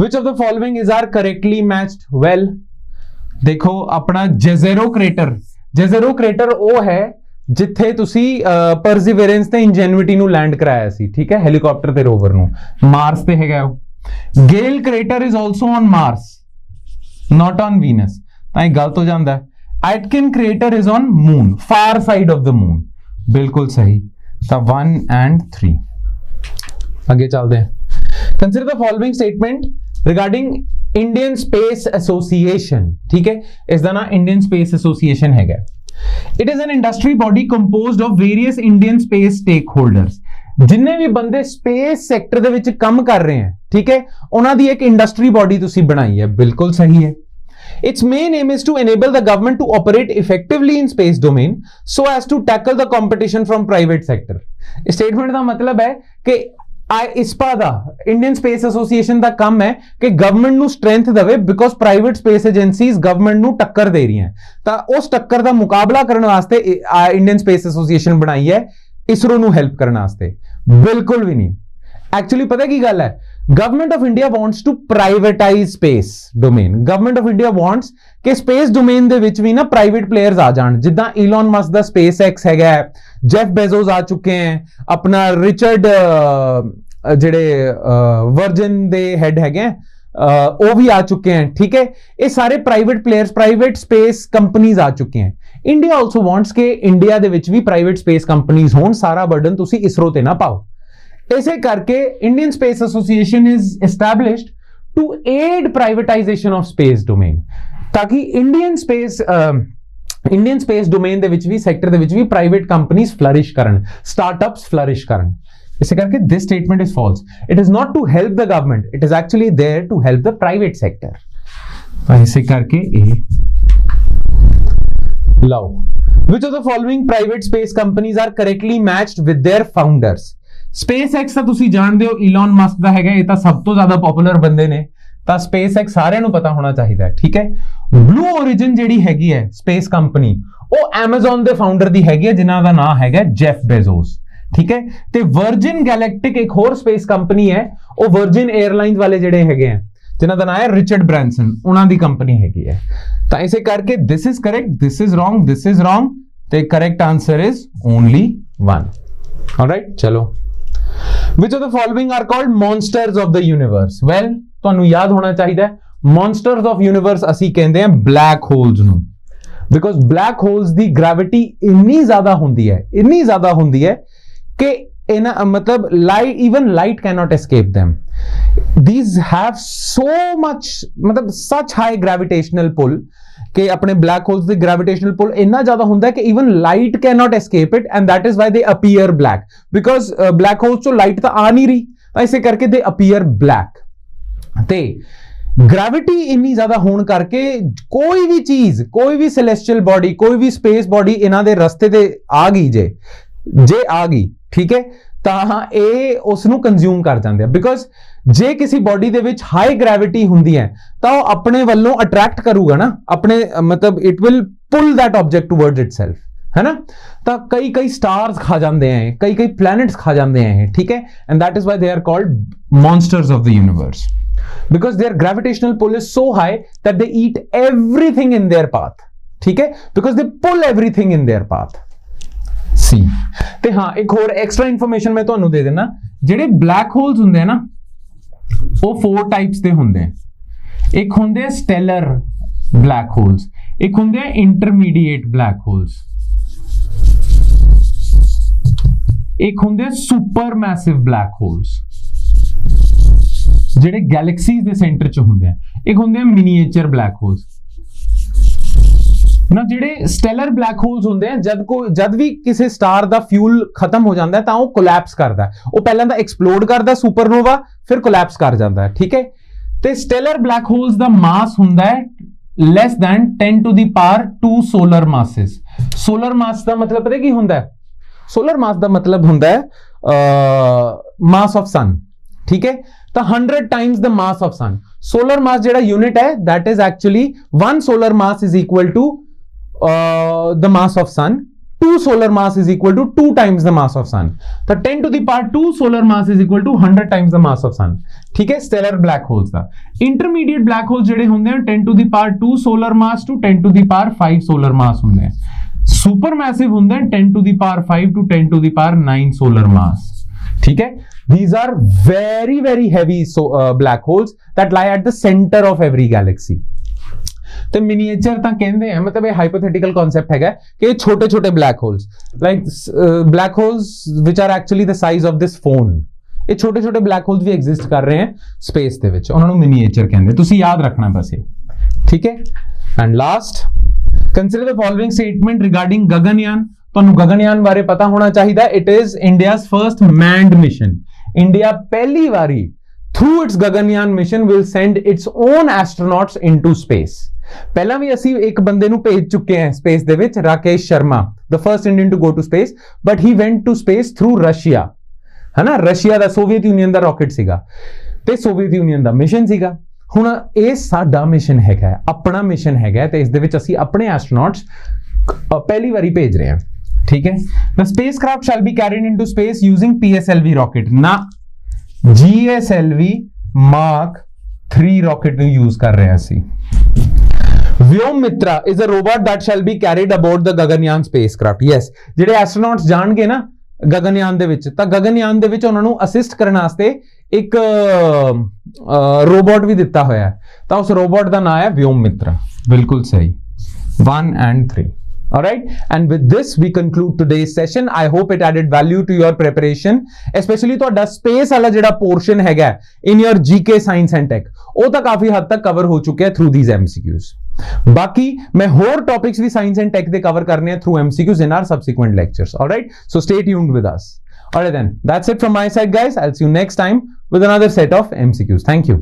which of the following is are correctly matched? well, देखो अपना जेजेरो क्रेटर ਉਹ ਹੈ ਜਿੱਥੇ ਤੁਸੀਂ ਪਰਸੀਵਰੈਂਸ ਤੇ ਇੰਜੈਨੁਇਟੀ ਨੂੰ ਲੈਂਡ ਕਰਾਇਆ ਸੀ, ਠੀਕ ਹੈ, ਹੈਲੀਕਾਪਟਰ ਤੇ ਰੋਵਰ ਨੂੰ। ਮਾਰਸ ਤੇ ਹੈਗਾ ਉਹ। Gale crater is also on Mars, not on Venus, ਤਾਂ ਇਹ ਗਲਤ ਹੋ ਜਾਂਦਾ ਹੈ। Aitken crater is on moon, far side of the moon, ਬਿਲਕੁਲ ਸਹੀ। ਤਾਂ 1 and 3 ਅੱਗੇ ਚੱਲਦੇ ਹਾਂ। Consider the following statement regarding Indian Space Association, ਠੀਕ ਹੈ, ਇਸ ਦਾ ਨਾਮ Indian Space Association ਹੈਗਾ। It is an industry body composed of various Indian space stakeholders, ਜਿੰਨੇ ਵੀ ਬੰਦੇ ਸਪੇਸ ਸੈਕਟਰ ਦੇ ਵਿੱਚ ਕੰਮ ਕਰ ਰਹੇ ਹਨ, ਠੀਕ ਹੈ, ਉਹਨਾਂ ਦੀ ਇੱਕ ਇੰਡਸਟਰੀ ਬਾਡੀ ਤੁਸੀਂ ਬਣਾਈ ਹੈ, ਬਿਲਕੁਲ ਸਹੀ ਹੈ। Its main aim is to enable the government to operate effectively in space domain so as to tackle the competition from private sector। Statement ਦਾ ਮਤਲਬ ਹੈ ਕਿ ISPA ਦਾ ਇੰਡੀਅਨ ਸਪੇਸ ਐਸੋਸੀਏਸ਼ਨ ਦਾ ਕੰਮ ਹੈ ਕਿ ਗਵਰਨਮੈਂਟ ਨੂੰ ਸਟਰੈਂਥ ਦੇਵੇ because private space agencies government ਨੂੰ ਟੱਕਰ ਦੇ ਰਹੀਆਂ, ਤਾਂ ਉਸ ਟੱਕਰ ਦਾ ਮੁਕਾਬਲਾ ਕਰਨ ਵਾਸਤੇ ਇੰਡੀਅਨ ਸਪੇਸ ਐਸੋਸੀਏਸ਼ਨ ਬਣਾਈ ਹੈ, ਇਸਰੋ ਨੂੰ ਹੈਲਪ ਕਰਨ ਵਾਸਤੇ। ਬਿਲਕੁਲ ਵੀ ਨਹੀਂ। ਐਕਚੁਅਲੀ ਪਤਾ ਕੀ ਗੱਲ ਹੈ, government of India wants to privatize space domain. Government of India wants ਕਿ ਸਪੇਸ ਡੋਮੇਨ ਦੇ ਵਿੱਚ ਵੀ ਨਾ ਪ੍ਰਾਈਵੇਟ ਪਲੇਅਰਸ ਆ ਜਾਣ, ਜਿੱਦਾਂ ਈਲਨ ਮਸਕ ਦਾ ਸਪੇਸ ਐਕਸ ਹੈਗਾ, ਜੈਫ ਬੇਜ਼ੋਸ ਆ ਚੁੱਕੇ ਹੈ, ਆਪਣਾ ਰਿਚਰਡ ਜਿਹੜੇ ਵਰਜਨ ਦੇ ਹੈਡ ਹੈਗੇ ਉਹ ਵੀ ਆ ਚੁੱਕੇ हैं, ठीक है। ये सारे private players, private space companies आ चुके हैं। इंडिया ऑल्सो वांट्स के इंडिया दे विच भी प्राइवेट स्पेस कंपनीज होण, सारा बर्डन तुसी इसरो ते ना पाओ। ऐसे करके Indian space association is established to aid privatization of space domain, ताकि इंडियन स्पेस डोमेन दे विच भी सैक्टर दे विच भी प्राइवेट कंपनीज फ्लरिश करन, स्टार्टअप्स फ्लरिश करन। इसे करके this statement is false. It is not to help the government, it is actually there to help the private sector. ऐसे करके लो, which of the following private space companies are correctly matched with their founders? SpaceX ਤਾਂ ਤੁਸੀਂ ਜਾਣਦੇ ਹੋ, Elon Musk ਦਾ ਹੈਗਾ, ਇਹ ਤਾਂ ਸਭ ਤੋਂ ਜ਼ਿਆਦਾ ਪਪੂਲਰ ਬੰਦੇ ਨੇ, ਤਾਂ SpaceX ਸਾਰਿਆਂ ਨੂੰ ਪਤਾ ਹੋਣਾ ਚਾਹੀਦਾ ਹੈ, ਠੀਕ ਹੈ। Blue Origin ਜਿਹੜੀ ਹੈਗੀ ਹੈ ਸਪੇਸ ਕੰਪਨੀ, ਉਹ Amazon ਦੇ ਫਾਊਂਡਰ ਦੀ ਹੈਗੀ ਹੈ, ਜਿਨ੍ਹਾਂ ਦਾ ਨਾਮ ਹੈਗਾ ਜੈਫ ਬੇਜ਼ੋਸ, ठीक है। ਤੇ वर्जिन गैलेक्टिक एक होर स्पेस कंपनी है, ਉਹ वर्जिन एयरलाइंस वाले ਜਿਹੜੇ ਹੈਗੇ ਆ, ਜਿਨ੍ਹਾਂ ਦਾ ਨਾਮ ਹੈ ਰਿਚਰਡ ਬ੍ਰੈਂਸਨ, ਉਹਨਾਂ ਦੀ ਕੰਪਨੀ ਹੈਗੀ ਹੈ। ਤਾਂ ਇਸੇ ਕਰਕੇ this is correct, this is wrong, this is wrong, ਤੇ correct answer is only 1। alright, ਚਲੋ। which of the following are called monsters of the universe? well, ਤੁਹਾਨੂੰ ਯਾਦ ਹੋਣਾ ਚਾਹੀਦਾ ਹੈ, monsters of universe ਅਸੀਂ ਕਹਿੰਦੇ ਆ black holes ਨੂੰ, because black holes the gravity ਇੰਨੀ ਜ਼ਿਆਦਾ ਹੁੰਦੀ ਹੈ, ਇੰਨੀ ਜ਼ਿਆਦਾ ਹੁੰਦੀ ਹੈ कि मतलब light, even light cannot escape them. These have so much, मतलब such high gravitational pull कि अपने black holes the gravitational pull इतना ज़्यादा होता है कि even light cannot escape it, and that is why they appear black, because black holes तो light तो आ नहीं रही, ऐसे करके they appear black। ते ग्रेविटी इन्नी ज्यादा होने करके कोई भी चीज, कोई भी celestial body, कोई भी space body इन्हां दे रस्ते ते आ गई जे आ गई, ठीक है, ਤਾਂ ਇਹ ਉਸ ਨੂੰ ਕੰਜ਼ਿਊਮ ਕਰ ਜਾਂਦੇ ਆ। ਬਿਕੋਜ਼ ਜੇ ਕਿਸੇ ਬੋਡੀ ਦੇ ਵਿੱਚ ਹਾਈ ਗ੍ਰੈਵਿਟੀ ਹੁੰਦੀ ਹੈ ਤਾਂ ਉਹ ਆਪਣੇ ਵੱਲੋਂ ਅਟਰੈਕਟ ਕਰੂਗਾ ਨਾ, ਆਪਣੇ ਮਤਲਬ it will pull that object towards itself, है ना। ਤਾਂ ਕਈ ਸਟਾਰਸ ਖਾ ਜਾਂਦੇ ਆ, ਕਈ ਪਲੈਨਟਸ ਖਾ ਜਾਂਦੇ ਆ, ਠੀਕ ਹੈ, and that is why they are called monsters of the universe, because their gravitational pull is so high that they eat everything in their path, ठीक है, because they pull everything in their path। सी ਤੇ ਹਾਂ, ਇੱਕ ਹੋਰ extra information ਮੈਂ ਤੁਹਾਨੂੰ ਦੇ ਦੇਣਾ, ਜਿਹੜੇ ਬਲੈਕ ਹੋਲਸ ਹੁੰਦੇ ਆ ਨਾ, ਉਹ 4 ਟਾਈਪਸ ਦੇ ਹੁੰਦੇ ਆ। ਇੱਕ ਹੁੰਦੇ ਆ ਸਟੈਲਰ ਬਲੈਕ ਹੋਲਸ, ਇੱਕ ਹੁੰਦੇ ਆ ਇੰਟਰਮੀਡੀਏਟ ਬਲੈਕ ਹੋਲਸ, ਇੱਕ ਹੁੰਦੇ ਆ ਸੁਪਰ ਮੈਸਿਵ ਬਲੈਕ ਹੋਲਸ, ਜਿਹੜੇ ਗੈਲੈਕਸੀਜ਼ ਦੇ ਸੈਂਟਰ 'ਚ ਹੁੰਦੇ ਆ, ਇੱਕ ਹੁੰਦੇ ਆ ਮਿਨੀਏਚਰ ਬਲੈਕ ਹੋਲਸ ਨਾ। ਜਿਹੜੇ ਸਟੈਲਰ ਬਲੈਕ ਹੋਲਸ ਹੁੰਦੇ ਆ, ਜਦ ਵੀ ਕਿਸੇ ਸਟਾਰ ਦਾ ਫਿਊਲ ਖਤਮ ਹੋ ਜਾਂਦਾ ਤਾਂ ਉਹ ਕੋਲੈਪਸ ਕਰਦਾ, ਉਹ ਪਹਿਲਾਂ ਤਾਂ ਐਕਸਪਲੋਡ ਕਰਦਾ ਸੁਪਰਨੋਵਾ, ਫਿਰ ਕੋਲੈਪਸ ਕਰ ਜਾਂਦਾ ਹੈ, ਠੀਕ ਹੈ। ਤੇ ਸਟੈਲਰ ਬਲੈਕ ਹੋਲਸ ਦਾ ਮਾਸ ਹੁੰਦਾ ਹੈ less than 10 to the power 2 solar masses. Solar mass ਦਾ ਮਤਲਬ ਪਤਾ ਕੀ ਹੁੰਦਾ ਹੈ? ਸੋਲਰ ਮਾਸ ਦਾ ਮਤਲਬ ਹੁੰਦਾ ਹੈ ਮਾਸ ਆਫ ਸਨ, ਠੀਕ ਹੈ। ਤਾਂ 100 times the mass of sun। solar mass ਜਿਹੜਾ unit ਹੈ, that is actually 1 solar mass is equal to the mass of sun, 2 solar mass is equal to 2 times the mass of sun। ਤਾਂ 10 to the power 2 solar mass is equal to 100 times the mass of sun, ਠੀਕ ਹੈ, stellar black holes ਦਾ। Intermediate black holes ਜਿਹੜੇ ਹੁੰਦੇ ਆ 10 to the power 2 solar mass to 10 to the power 5 solar mass ਹੁੰਦੇ ਆ। Super massive ਹੁੰਦੇ ਆ 10 to the power 5 to 10 to the power 9 solar mass, ठीक है। These are very very heavy black holes that lie at the center of every galaxy। ਤੇ miniature ਤਾਂ ਕਹਿੰਦੇ ਆ, ਮਤਲਬ ਇਹ ਹਾਈਪੋਥੈਟੀਕਲ ਕਨਸੈਪਟ ਹੈਗਾ ਕਿ ਛੋਟੇ ਛੋਟੇ black holes, like black holes which R actually the size of this phone, ਇਹ ਛੋਟੇ ਛੋਟੇ ਬਲੈਕ ਹੋਲਸ ਵੀ ਐਗਜ਼ਿਸਟ ਕਰ ਰਹੇ ਹੈ ਸਪੇਸ ਦੇ ਵਿੱਚ, ਉਹਨਾਂ ਨੂੰ ਮਿਨੀਏਚਰ ਕਹਿੰਦੇ, ਤੁਸੀਂ ਯਾਦ ਰੱਖਣਾ ਬਸ ਇਹ, ਠੀਕ ਹੈ। And last, consider the following statement regarding Gaganyaan. ਤੁਹਾਨੂੰ ਗਗਨਯਾਨ ਬਾਰੇ ਪਤਾ ਹੋਣਾ ਚਾਹੀਦਾ, it is India's first manned mission. India ਪਹਿਲੀ ਵਾਰੀ through its Gaganyaan mission will send its own astronauts into space. ਪਹਿਲਾਂ ਵੀ ਅਸੀਂ ਇੱਕ ਬੰਦੇ ਨੂੰ ਭੇਜ ਚੁੱਕੇ ਹਾਂ ਸਪੇਸ ਦੇ ਵਿੱਚ, Rakesh Sharma, the first Indian to go to space, but he went to space through Russia, ਹੈ ਨਾ, ਰਸ਼ੀਆ ਦਾ, ਸੋਵੀਅਤ ਯੂਨੀਅਨ ਦਾ ਰਾਕਟ ਸੀਗਾ ਤੇ ਸੋਵੀਅਤ ਯੂਨੀਅਨ ਦਾ ਮਿਸ਼ਨ ਸੀਗਾ। ਹੁਣ ਇਹ ਸਾਡਾ ਮਿਸ਼ਨ ਹੈਗਾ, ਆਪਣਾ ਮਿਸ਼ਨ ਹੈਗਾ, ਤੇ ਇਸ ਦੇ ਵਿੱਚ ਅਸੀਂ ਆਪਣੇ ਐਸਟਰੋਨੌਟਸ ਪਹਿਲੀ ਵਾਰੀ ਭੇਜ ਰਹੇ ਹਾਂ, ਠੀਕ ਹੈ। The spacecraft shall be carried into space using PSLV rocket, ਨਾ GSLV Mark 3 ਰਾਕਟ ਨੂੰ ਯੂਜ਼ ਕਰ ਰਹੇ ਹਾਂ ਅਸੀਂ। Vyomitra is a robot that shall be carried aboard the Gaganyaan spacecraft. Yes, ਜਿਹੜੇ ਐਸਟਰੋਨੌਟਸ ਜਾਣਗੇ ਨਾ ਗਗਨਯਾਨ ਦੇ ਵਿੱਚ, ਤਾਂ ਗਗਨਯਾਨ ਦੇ ਵਿੱਚ ਉਹਨਾਂ ਨੂੰ ਅਸਿਸਟ ਕਰਨ ਵਾਸਤੇ ਇੱਕ ਰੋਬੋਟ ਵੀ ਦਿੱਤਾ ਹੋਇਆ ਹੈ, ਤਾਂ ਉਸ ਰੋਬੋਟ ਦਾ ਨਾਮ ਹੈ Vyomitra। ਬਿਲਕੁਲ ਸਹੀ, 1 and 3. All right, and with this we conclude today's session. I hope it added value to your preparation, especially ਤੁਹਾਡਾ space ਵਾਲਾ ਜਿਹੜਾ portion ਹੈਗਾ in your GK science and tech, ਉਹ ਤਾਂ ਕਾਫੀ ਹੱਦ ਤੱਕ ਕਵਰ ਹੋ ਚੁੱਕਿਆ through these MCQs। ਬਾਕੀ ਮੈਂ ਹੋਰ ਟੌਪਿਕਸ ਵੀ ਸਾਇੰਸ ਐਂਡ ਟੈਕ ਦੇ ਕਵਰ ਕਰਨੇ ਆ through MCQs in our subsequent lectures. All right, so stay tuned with us. All right then, that's it from my side guys. I'll see you next time with another set of MCQs. Thank you.